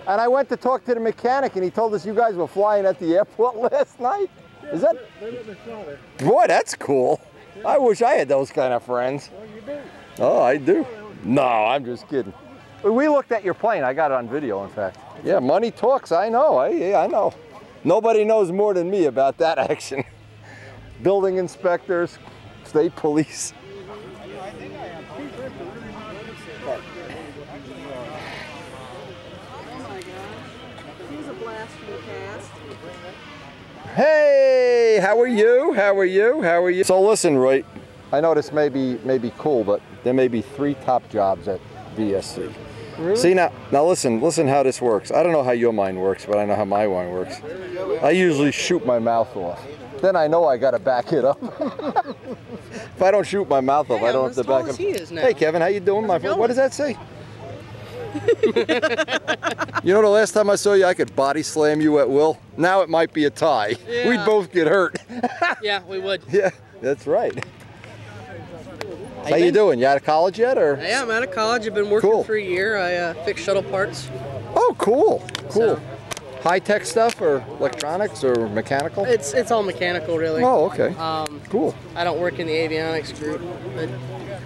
And I went to talk to the mechanic and he told us you guys were flying at the airport last night. Is that? They let me fly there. Boy, that's cool. I wish I had those kind of friends. Well, you do. Oh, I do. No, I'm just kidding. We looked at your plane. I got it on video, in fact. Yeah, money talks. I know. I know. Nobody knows more than me about that action. Building inspectors, state police. Hey, how are you? How are you? How are you? So listen, Roy, I know this may be cool, but there may be 3 top jobs at VSC. Really? See now listen how this works. I don't know how your mind works, but I know how my mind works. I usually shoot my mouth off. Then I know I gotta back it up. If I don't shoot my mouth off, I don't have to back it up. Hey Kevin, how you doing, my friend? What does that say? You know, the last time I saw you, I could body slam you at will. Now it might be a tie. Yeah. We'd both get hurt. Yeah, we would. Yeah, that's right. How you doing? You out of college yet, or? Yeah, I'm out of college. I've been working Cool. for a year. I fix shuttle parts. Oh, cool, cool. So- High-tech stuff, or electronics, or mechanical? It's all mechanical, really. Oh, okay. Cool. I don't work in the avionics group, but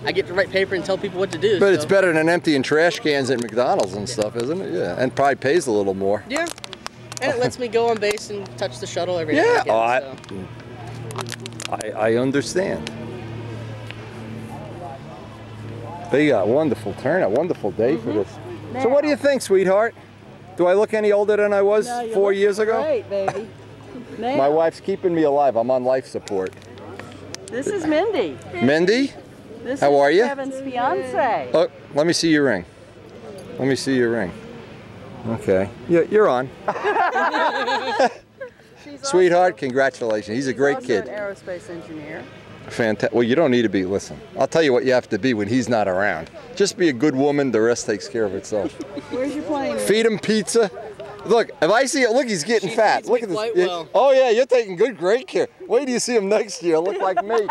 I get to write paper and tell people what to do. But so. it's better than emptying trash cans at McDonald's and stuff, isn't it? Yeah, and probably pays a little more. Yeah, and it lets me go on base and touch the shuttle every Yeah, now and again, I understand. But you got a wonderful turnout, wonderful day for this. So what do you think, sweetheart? Do I look any older than I was 4 years ago? Great, baby. Now, My wife's keeping me alive. I'm on life support. this is Mindy. Mindy? This How is are you? Kevin's fiance. Oh, let me see your ring. Let me see your ring. Okay. Yeah, you're on. Sweetheart, congratulations. He's a great also kid. an aerospace engineer. Fantastic. Well, you don't need to be. Listen, I'll tell you what you have to be when he's not around. Just be a good woman. The rest takes care of itself. Where's your plane? Feed him pizza. Look, if I see it, look, he's getting fat. Look at this. quite well. Oh yeah, you're taking great care. Wait till you see him next year. Look like me.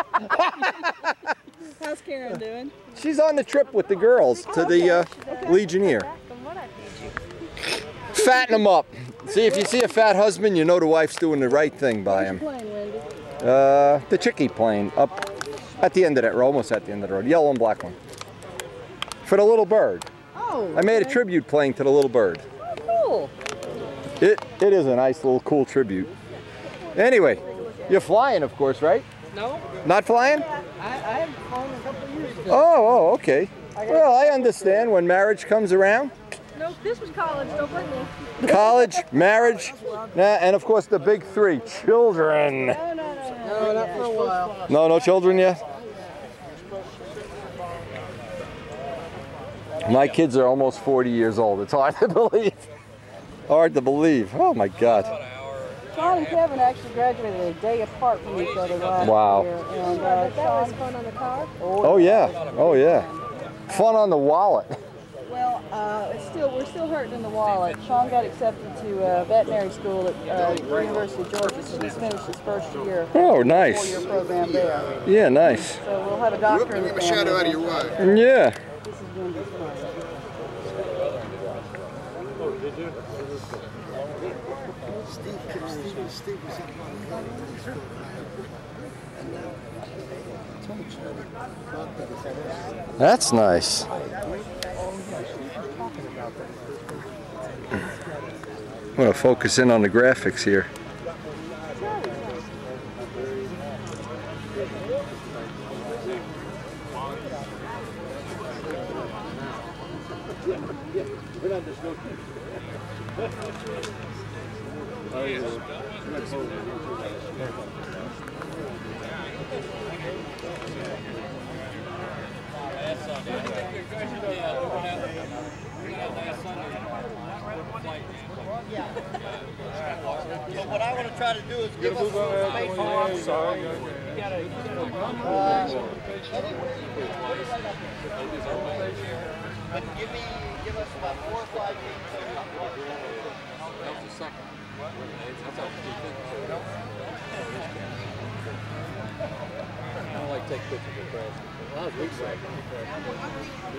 How's Karen doing? She's on the trip with the girls to the Legionnaire. Fatten him up. See, if you see a fat husband, you know the wife's doing the right thing by him. Plane, Wendy. The chickie plane up at the end of that road, almost at the end of the road. Yellow and black one. For the little bird. Oh. I made a tribute plane to the little bird. Cool. It is a nice little cool tribute. Anyway, you're flying, of course, right? No. Not flying? I haven't flown a couple of years ago. Oh, okay. Well, I understand when marriage comes around. No, this was college. Don't bring me. College, marriage, and of course the big 3, children. No, not for a while. No children yet? My kids are almost 40 years old. It's hard to believe. Hard to believe. Oh my God. Sean and Kevin actually graduated a day apart from each other last Wow. year. And that was fun on the car? Oh yeah. Oh yeah. Fun on the wallet. Well, we're still hurting in the wallet. Sean got accepted to veterinary school at University of Georgia, so he's finished his first year. Oh, nice. 4-year program there. Yeah, nice. So we'll have a doctor in the family. shadow out of your wife. Yeah. This is Wendy's plan. That's nice. I'm going to focus in on the graphics here. So what I want to try to do is give us some space on the sorry. But give us about 4 or 5 minutes. That's the second. That's up to 250. Like take pictures of crash. That was weeks ago.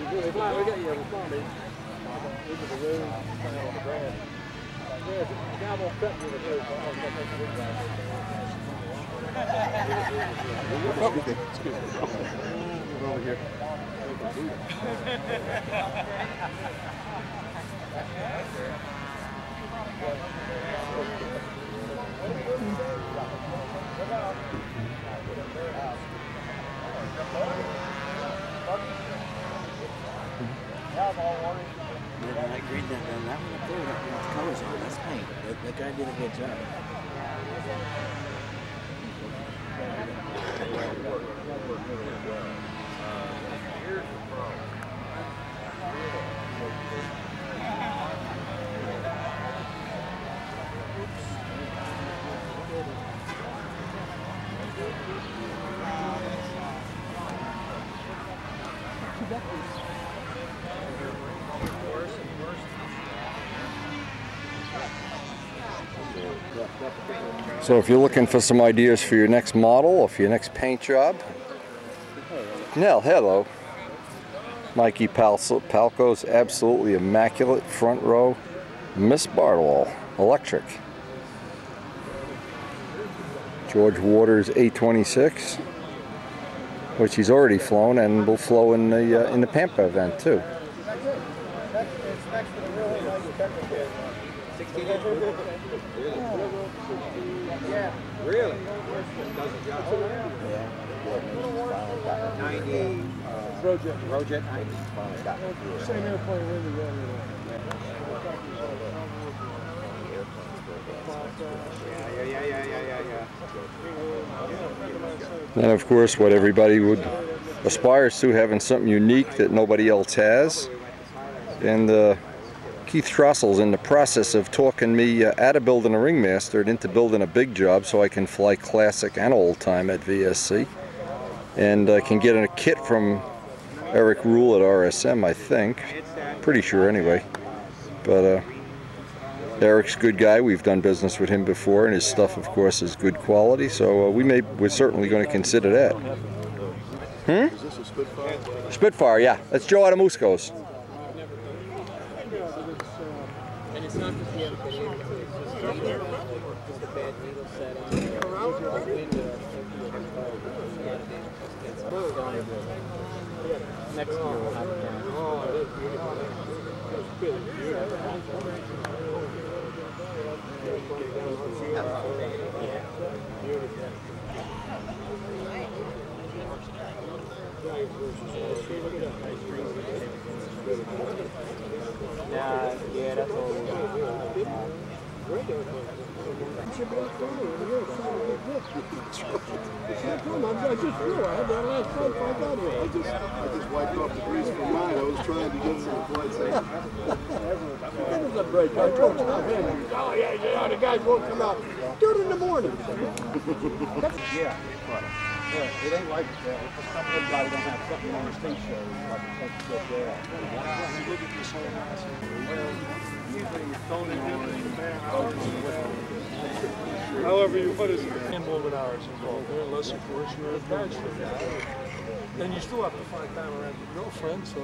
We got you. We're fine, baby. These are the rooms, on the ground. Yeah, the guy won't cut me with those, so I'm going to take a big guy. Excuse me. Over here. I agreed that one up there with the colors on, that's paint. That guy did a good job. So if you're looking for some ideas for your next model or for your next paint job, Nell, hello. Mikey Palco's absolutely immaculate front row Miss Bartwell Electric. George Waters 826, which he's already flown and will flow in the Pampa event too. Really? Brodak 90. Same airplane with the And of course, what everybody aspires to, having something unique that nobody else has. And Keith Strassel's in the process of talking me out of building a Ringmaster and into building a big job so I can fly classic and old time at VSC. And I can get a kit from Eric Rule at RSM, I think. Pretty sure anyway. But Eric's a good guy. We've done business with him before, and his stuff, of course, is good quality. So we're certainly going to consider that. Is this a Spitfire? Spitfire, yeah. That's Joe out of Musco's. And it's not just the airplane, it's the bad needle setting. Next year we'll have it down. Yeah, that's all. I just wiped off the grease from mine. I was trying to get some flight safety. There's a break. I told you. Oh, yeah, the guys won't come out. Do it in the morning. Yeah. It ain't like everybody don't have something on the stage show. Like it's good there. However, what is it? 10 movement hours involved there, unless of course you're attached to that. Then you still have to find time around your girlfriend, so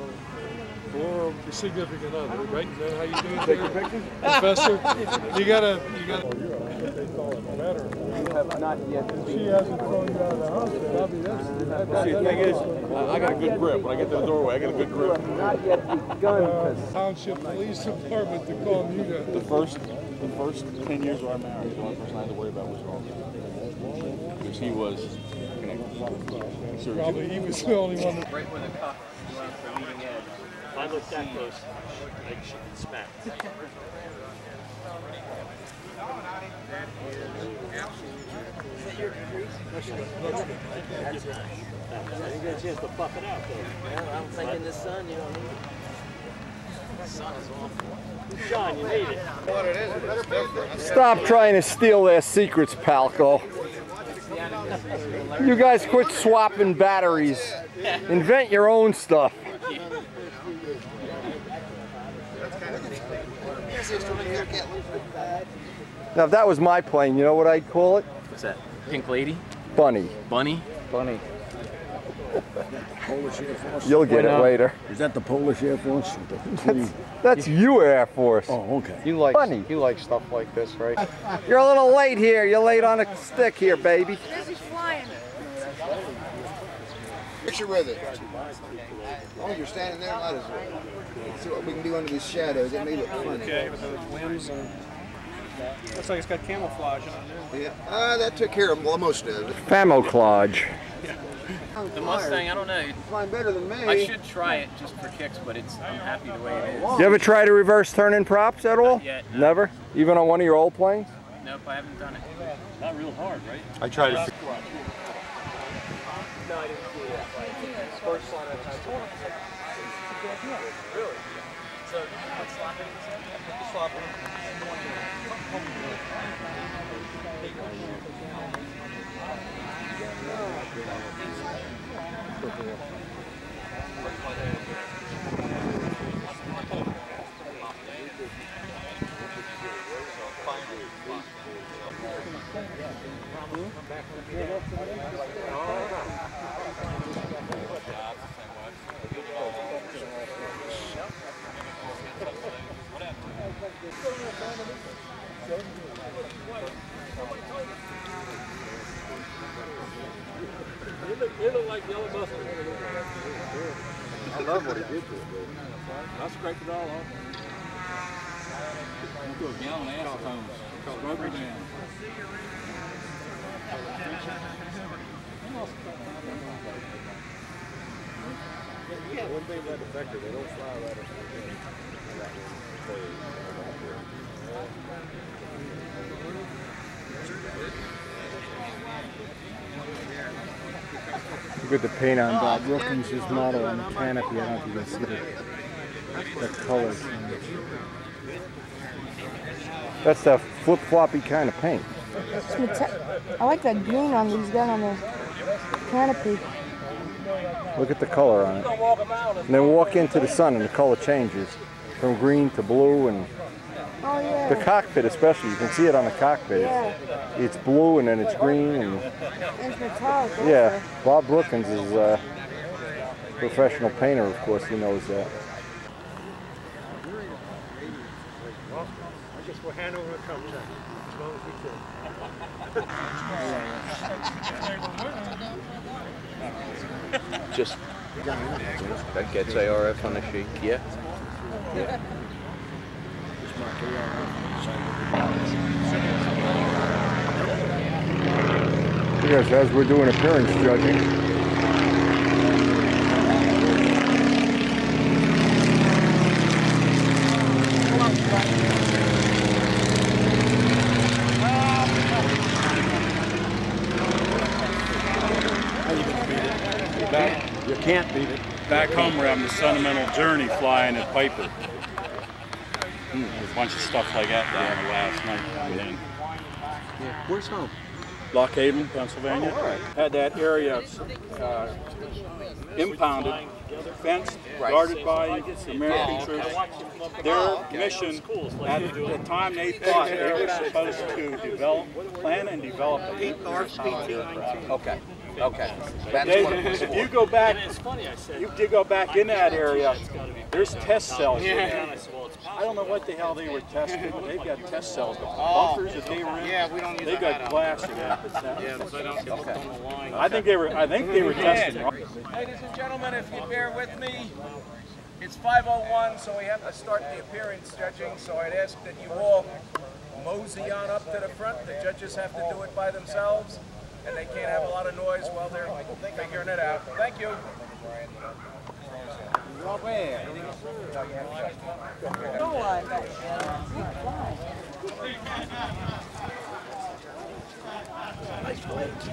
or your significant other, right? Is that how you do it? Take a picture, Professor. You gotta. What they call it, better. You have not yet. She hasn't thrown you out of the hospital. See, the thing is, I got a good grip. When I get to the doorway, I got a good grip. Not yet begun. Township Police Department to call you guys. The first 10 years of our marriage, the only person I had to worry about was Ron. Because he was connected. Probably he was the only one. Right where the cuff runs the leading edge. If I looked that close, like she can smack. That's nice. I didn't get a chance to puff it out though. Well, I'm thinking the sun, you don't need it. The sun is awful. John, you need it. What it is, it's different. Stop trying to steal their secrets, Palco. You guys quit swapping batteries. Invent your own stuff. Now, if that was my plane, you know what I'd call it? What's that? Pink Lady? Bunny. Bunny? Bunny. Polish Air Force? You'll get it later. Is that the Polish Air Force? That's you, Air Force. Oh, okay. You like stuff like this, right? You're a little late here. You're late on a stick here, baby. This is flying. Picture with it. Oh, you're standing there, might as well. Let's see what we can do under these shadows. It may look funny. Okay, with the limbs and looks like it's got camouflage on it. Yeah, that took care of most of it. Camouflage. The Mustang, I don't know. Flying better than me. I should try it just for kicks, but I'm happy the way it is. You ever try to reverse turn-in props at all? Not yet, no. Never? Even on one of your old planes? Nope, I haven't done it. Not real hard, right? I tried to. No, I didn't see it. First line of time. Really? So, what's slopping? It's slopping. It looked like yellow mustard. I love what he did to it. I scraped it all off. Do a gallon of acetone. Scrub it down. One thing about the Vector, they don't fly right up. Look at the paint on Bob Wilkins' model on the canopy. I don't know if you can see the colors. That's the flip-floppy kind of paint. I like that green on these down on the canopy. Look at the color on it. And then walk into the sun and the color changes from green to blue. And oh, yeah. the cockpit especially, you can see it on the cockpit. Yeah. It's blue and then it's green. And it's metallic. yeah, Bob Brookins is a professional painter, of course, he knows that. Well, I guess we'll hand over a cup check as long as we can. Just that gets ARF on the sheet, yeah. Yeah. Yes, as we're doing appearance judging. You can't beat it. Back home, we're having a sentimental journey flying at Piper. There's a bunch of stuff like that down the last night. Where's home? Lock Haven, Pennsylvania. Oh, all right. Had that area impounded, fenced, guarded by American troops. Their mission, at the time they thought they were supposed to plan and develop a powered aircraft. Okay. Okay. That's what it was If for. you go back, in that area, there's test cells in there. I don't know what the hell they were testing, but they've got test cells. The bunkers that they were in, they got glass in there. Okay. I think they were testing. Ladies and gentlemen, if you bear with me, it's 5:01, so we have to start the appearance judging. So I'd ask that you all mosey on up to the front. The judges have to do it by themselves, and they can't have a lot of noise while they're figuring it out. Thank you. Go on. Nice blades.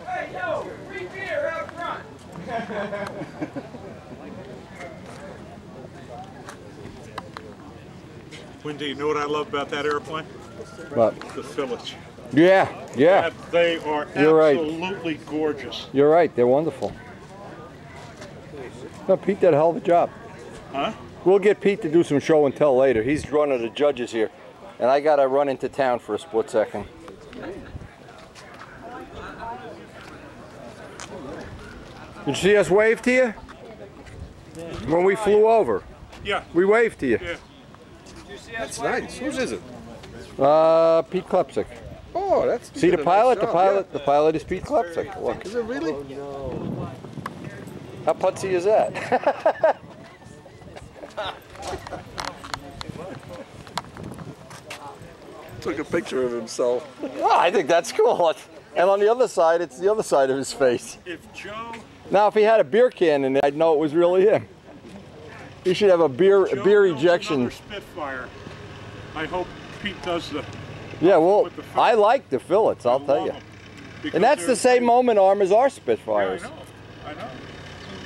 Hey, yo, free beer out front. Wendy, you know what I love about that airplane? What? The fillage. Yeah, yeah. They are You're absolutely gorgeous. You're right, they're wonderful. No, Pete did a hell of a job. Huh? We'll get Pete to do some show and tell later. He's one of the judges here. And I gotta run into town for a split second. Did you see us wave to you? When we flew over. Yeah. We waved to you. Yeah. That's nice. Whose is it? Pete Klepsik. Oh, that's. See the nice pilot? job, The pilot. yeah. The pilot is Pete Klepsik. Look. Is it really? How putsy is that? Took a picture of himself. Well, I think that's cool. And on the other side, it's the other side of his face. If Joe... Now, if he had a beer can in there, I'd know it was really him. He should have a beer ejection. Spitfire. I hope Pete does the... Yeah, well, I like the fillets, I'll tell you. And that's the same moment arm as our Spitfires. Yeah, I know.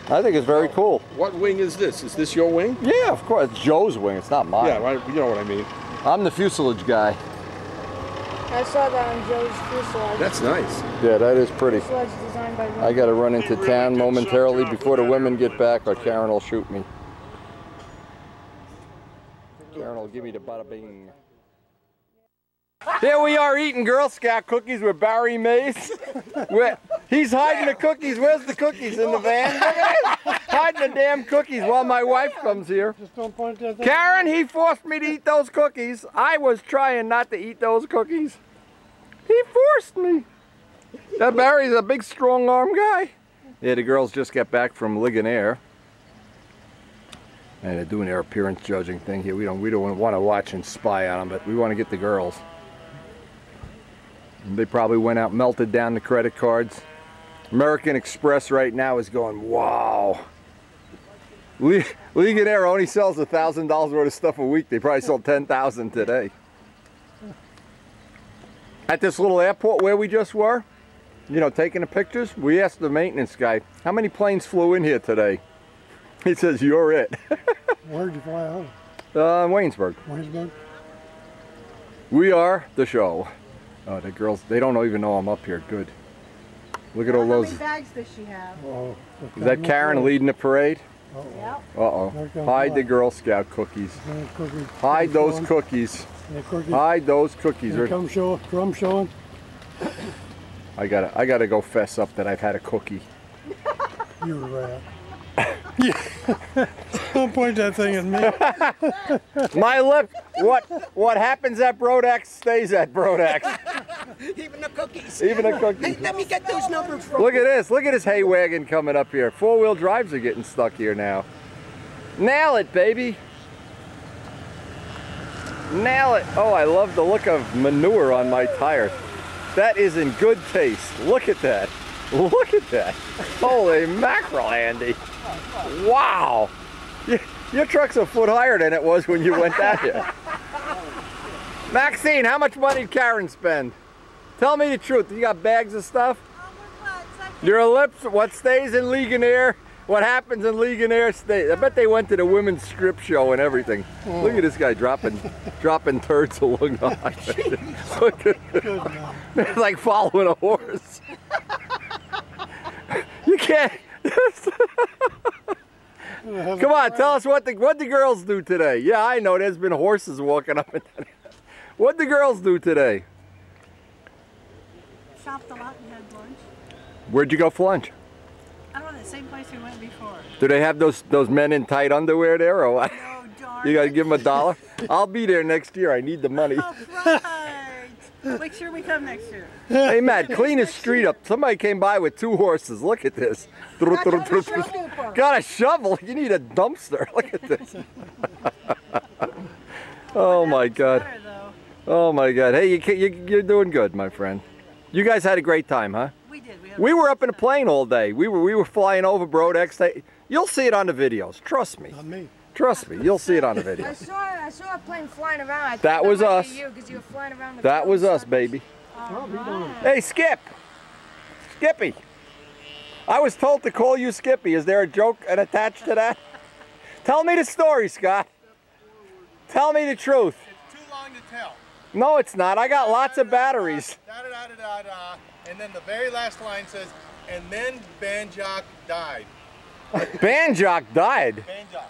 I think it's very cool. What wing is this? Is this your wing? Yeah, of course. It's Joe's wing. It's not mine. Yeah, right, you know what I mean. I'm the fuselage guy. I saw that on Joe's fuselage. That's nice. Yeah, that is pretty. Fuselage designed by I got to run into town momentarily before the women get back, or Karen will shoot me. Karen will give me the bada bing. Here we are eating Girl Scout cookies with Barry Mays. He's hiding the cookies. Where's the cookies? In the van? Look at him. Hiding the damn cookies while my wife comes here. Karen, he forced me to eat those cookies. I was trying not to eat those cookies. He forced me. That Barry's a big strong arm guy. Yeah, the girls just got back from Ligonier. And they're doing their appearance judging thing here. We don't want to watch and spy on them, but we want to get the girls. And they probably went out, melted down the credit cards. American Express right now is going, wow. Ligonier only sells $1,000 worth of stuff a week. They probably sold 10,000 today. At this little airport where we just were, you know, taking the pictures, we asked the maintenance guy, how many planes flew in here today? He says, you're it. Where'd you fly out? Waynesburg. Waynesburg? We are the show. Oh, the girls, they don't even know I'm up here. Good. Look at all those. How many bags does she have? Oh, Is that Karen leading the parade? Yep. Uh-oh. Hide the Girl Scout cookies. Hide those cookies. Hide those cookies. Come show, drum showing. I gotta go fess up that I've had a cookie. You're a rat. Don't point that thing at me. My lip. What happens at Brodak stays at Brodak. Even the cookies. Even the cookies. Hey, let me get those numbers from Look at this. Look at this hay wagon coming up here. Four-wheel drives are getting stuck here now. Nail it, baby. Nail it. Oh, I love the look of manure on my tires. That is in good taste. Look at that. Look at that. Holy mackerel, Andy. Wow. Your truck's a foot higher than it was when you went down here. Maxine, how much money did Karen spend? Tell me the truth. You got bags of stuff? Your lips, what stays in Ligonier, what happens in Ligonier stays. I bet they went to the women's strip show and everything. Oh. Look at this guy dropping turds along the highway. Look at it's like following a horse. You can't. Come on, tell us what the girls do today. Yeah, I know there's been horses walking up and down. What'd the girls do today? Shopped a lot and had lunch. Where'd you go for lunch? I don't know, the same place we went before. Do they have those men in tight underwear there or what? No, darn. You gotta give them $1? I'll be there next year. I need the money. Oh, right. Make sure we come next year. Hey, Matt, clean the street up. Somebody came by with 2 horses. Look at this. Got a shovel. You need a dumpster. Look at this. Oh, my God. Oh, my God. Hey, you're doing good, my friend. You guys had a great time, huh? We did. We were up in a plane all day. We were flying over Brodak. You'll see it on the videos. Trust me. Not me. Trust me. You'll see it on the video. I saw a plane flying around. That was us. You, you were flying around the that was us, baby. Oh, hey, Skip. Skippy. I was told to call you Skippy. Is there a joke attached to that? Tell me the story, Scott. Tell me the truth. It's too long to tell. No, it's not. I got lots of batteries. And then the very last line says, and then Banjock died. Banjock died? Banjock.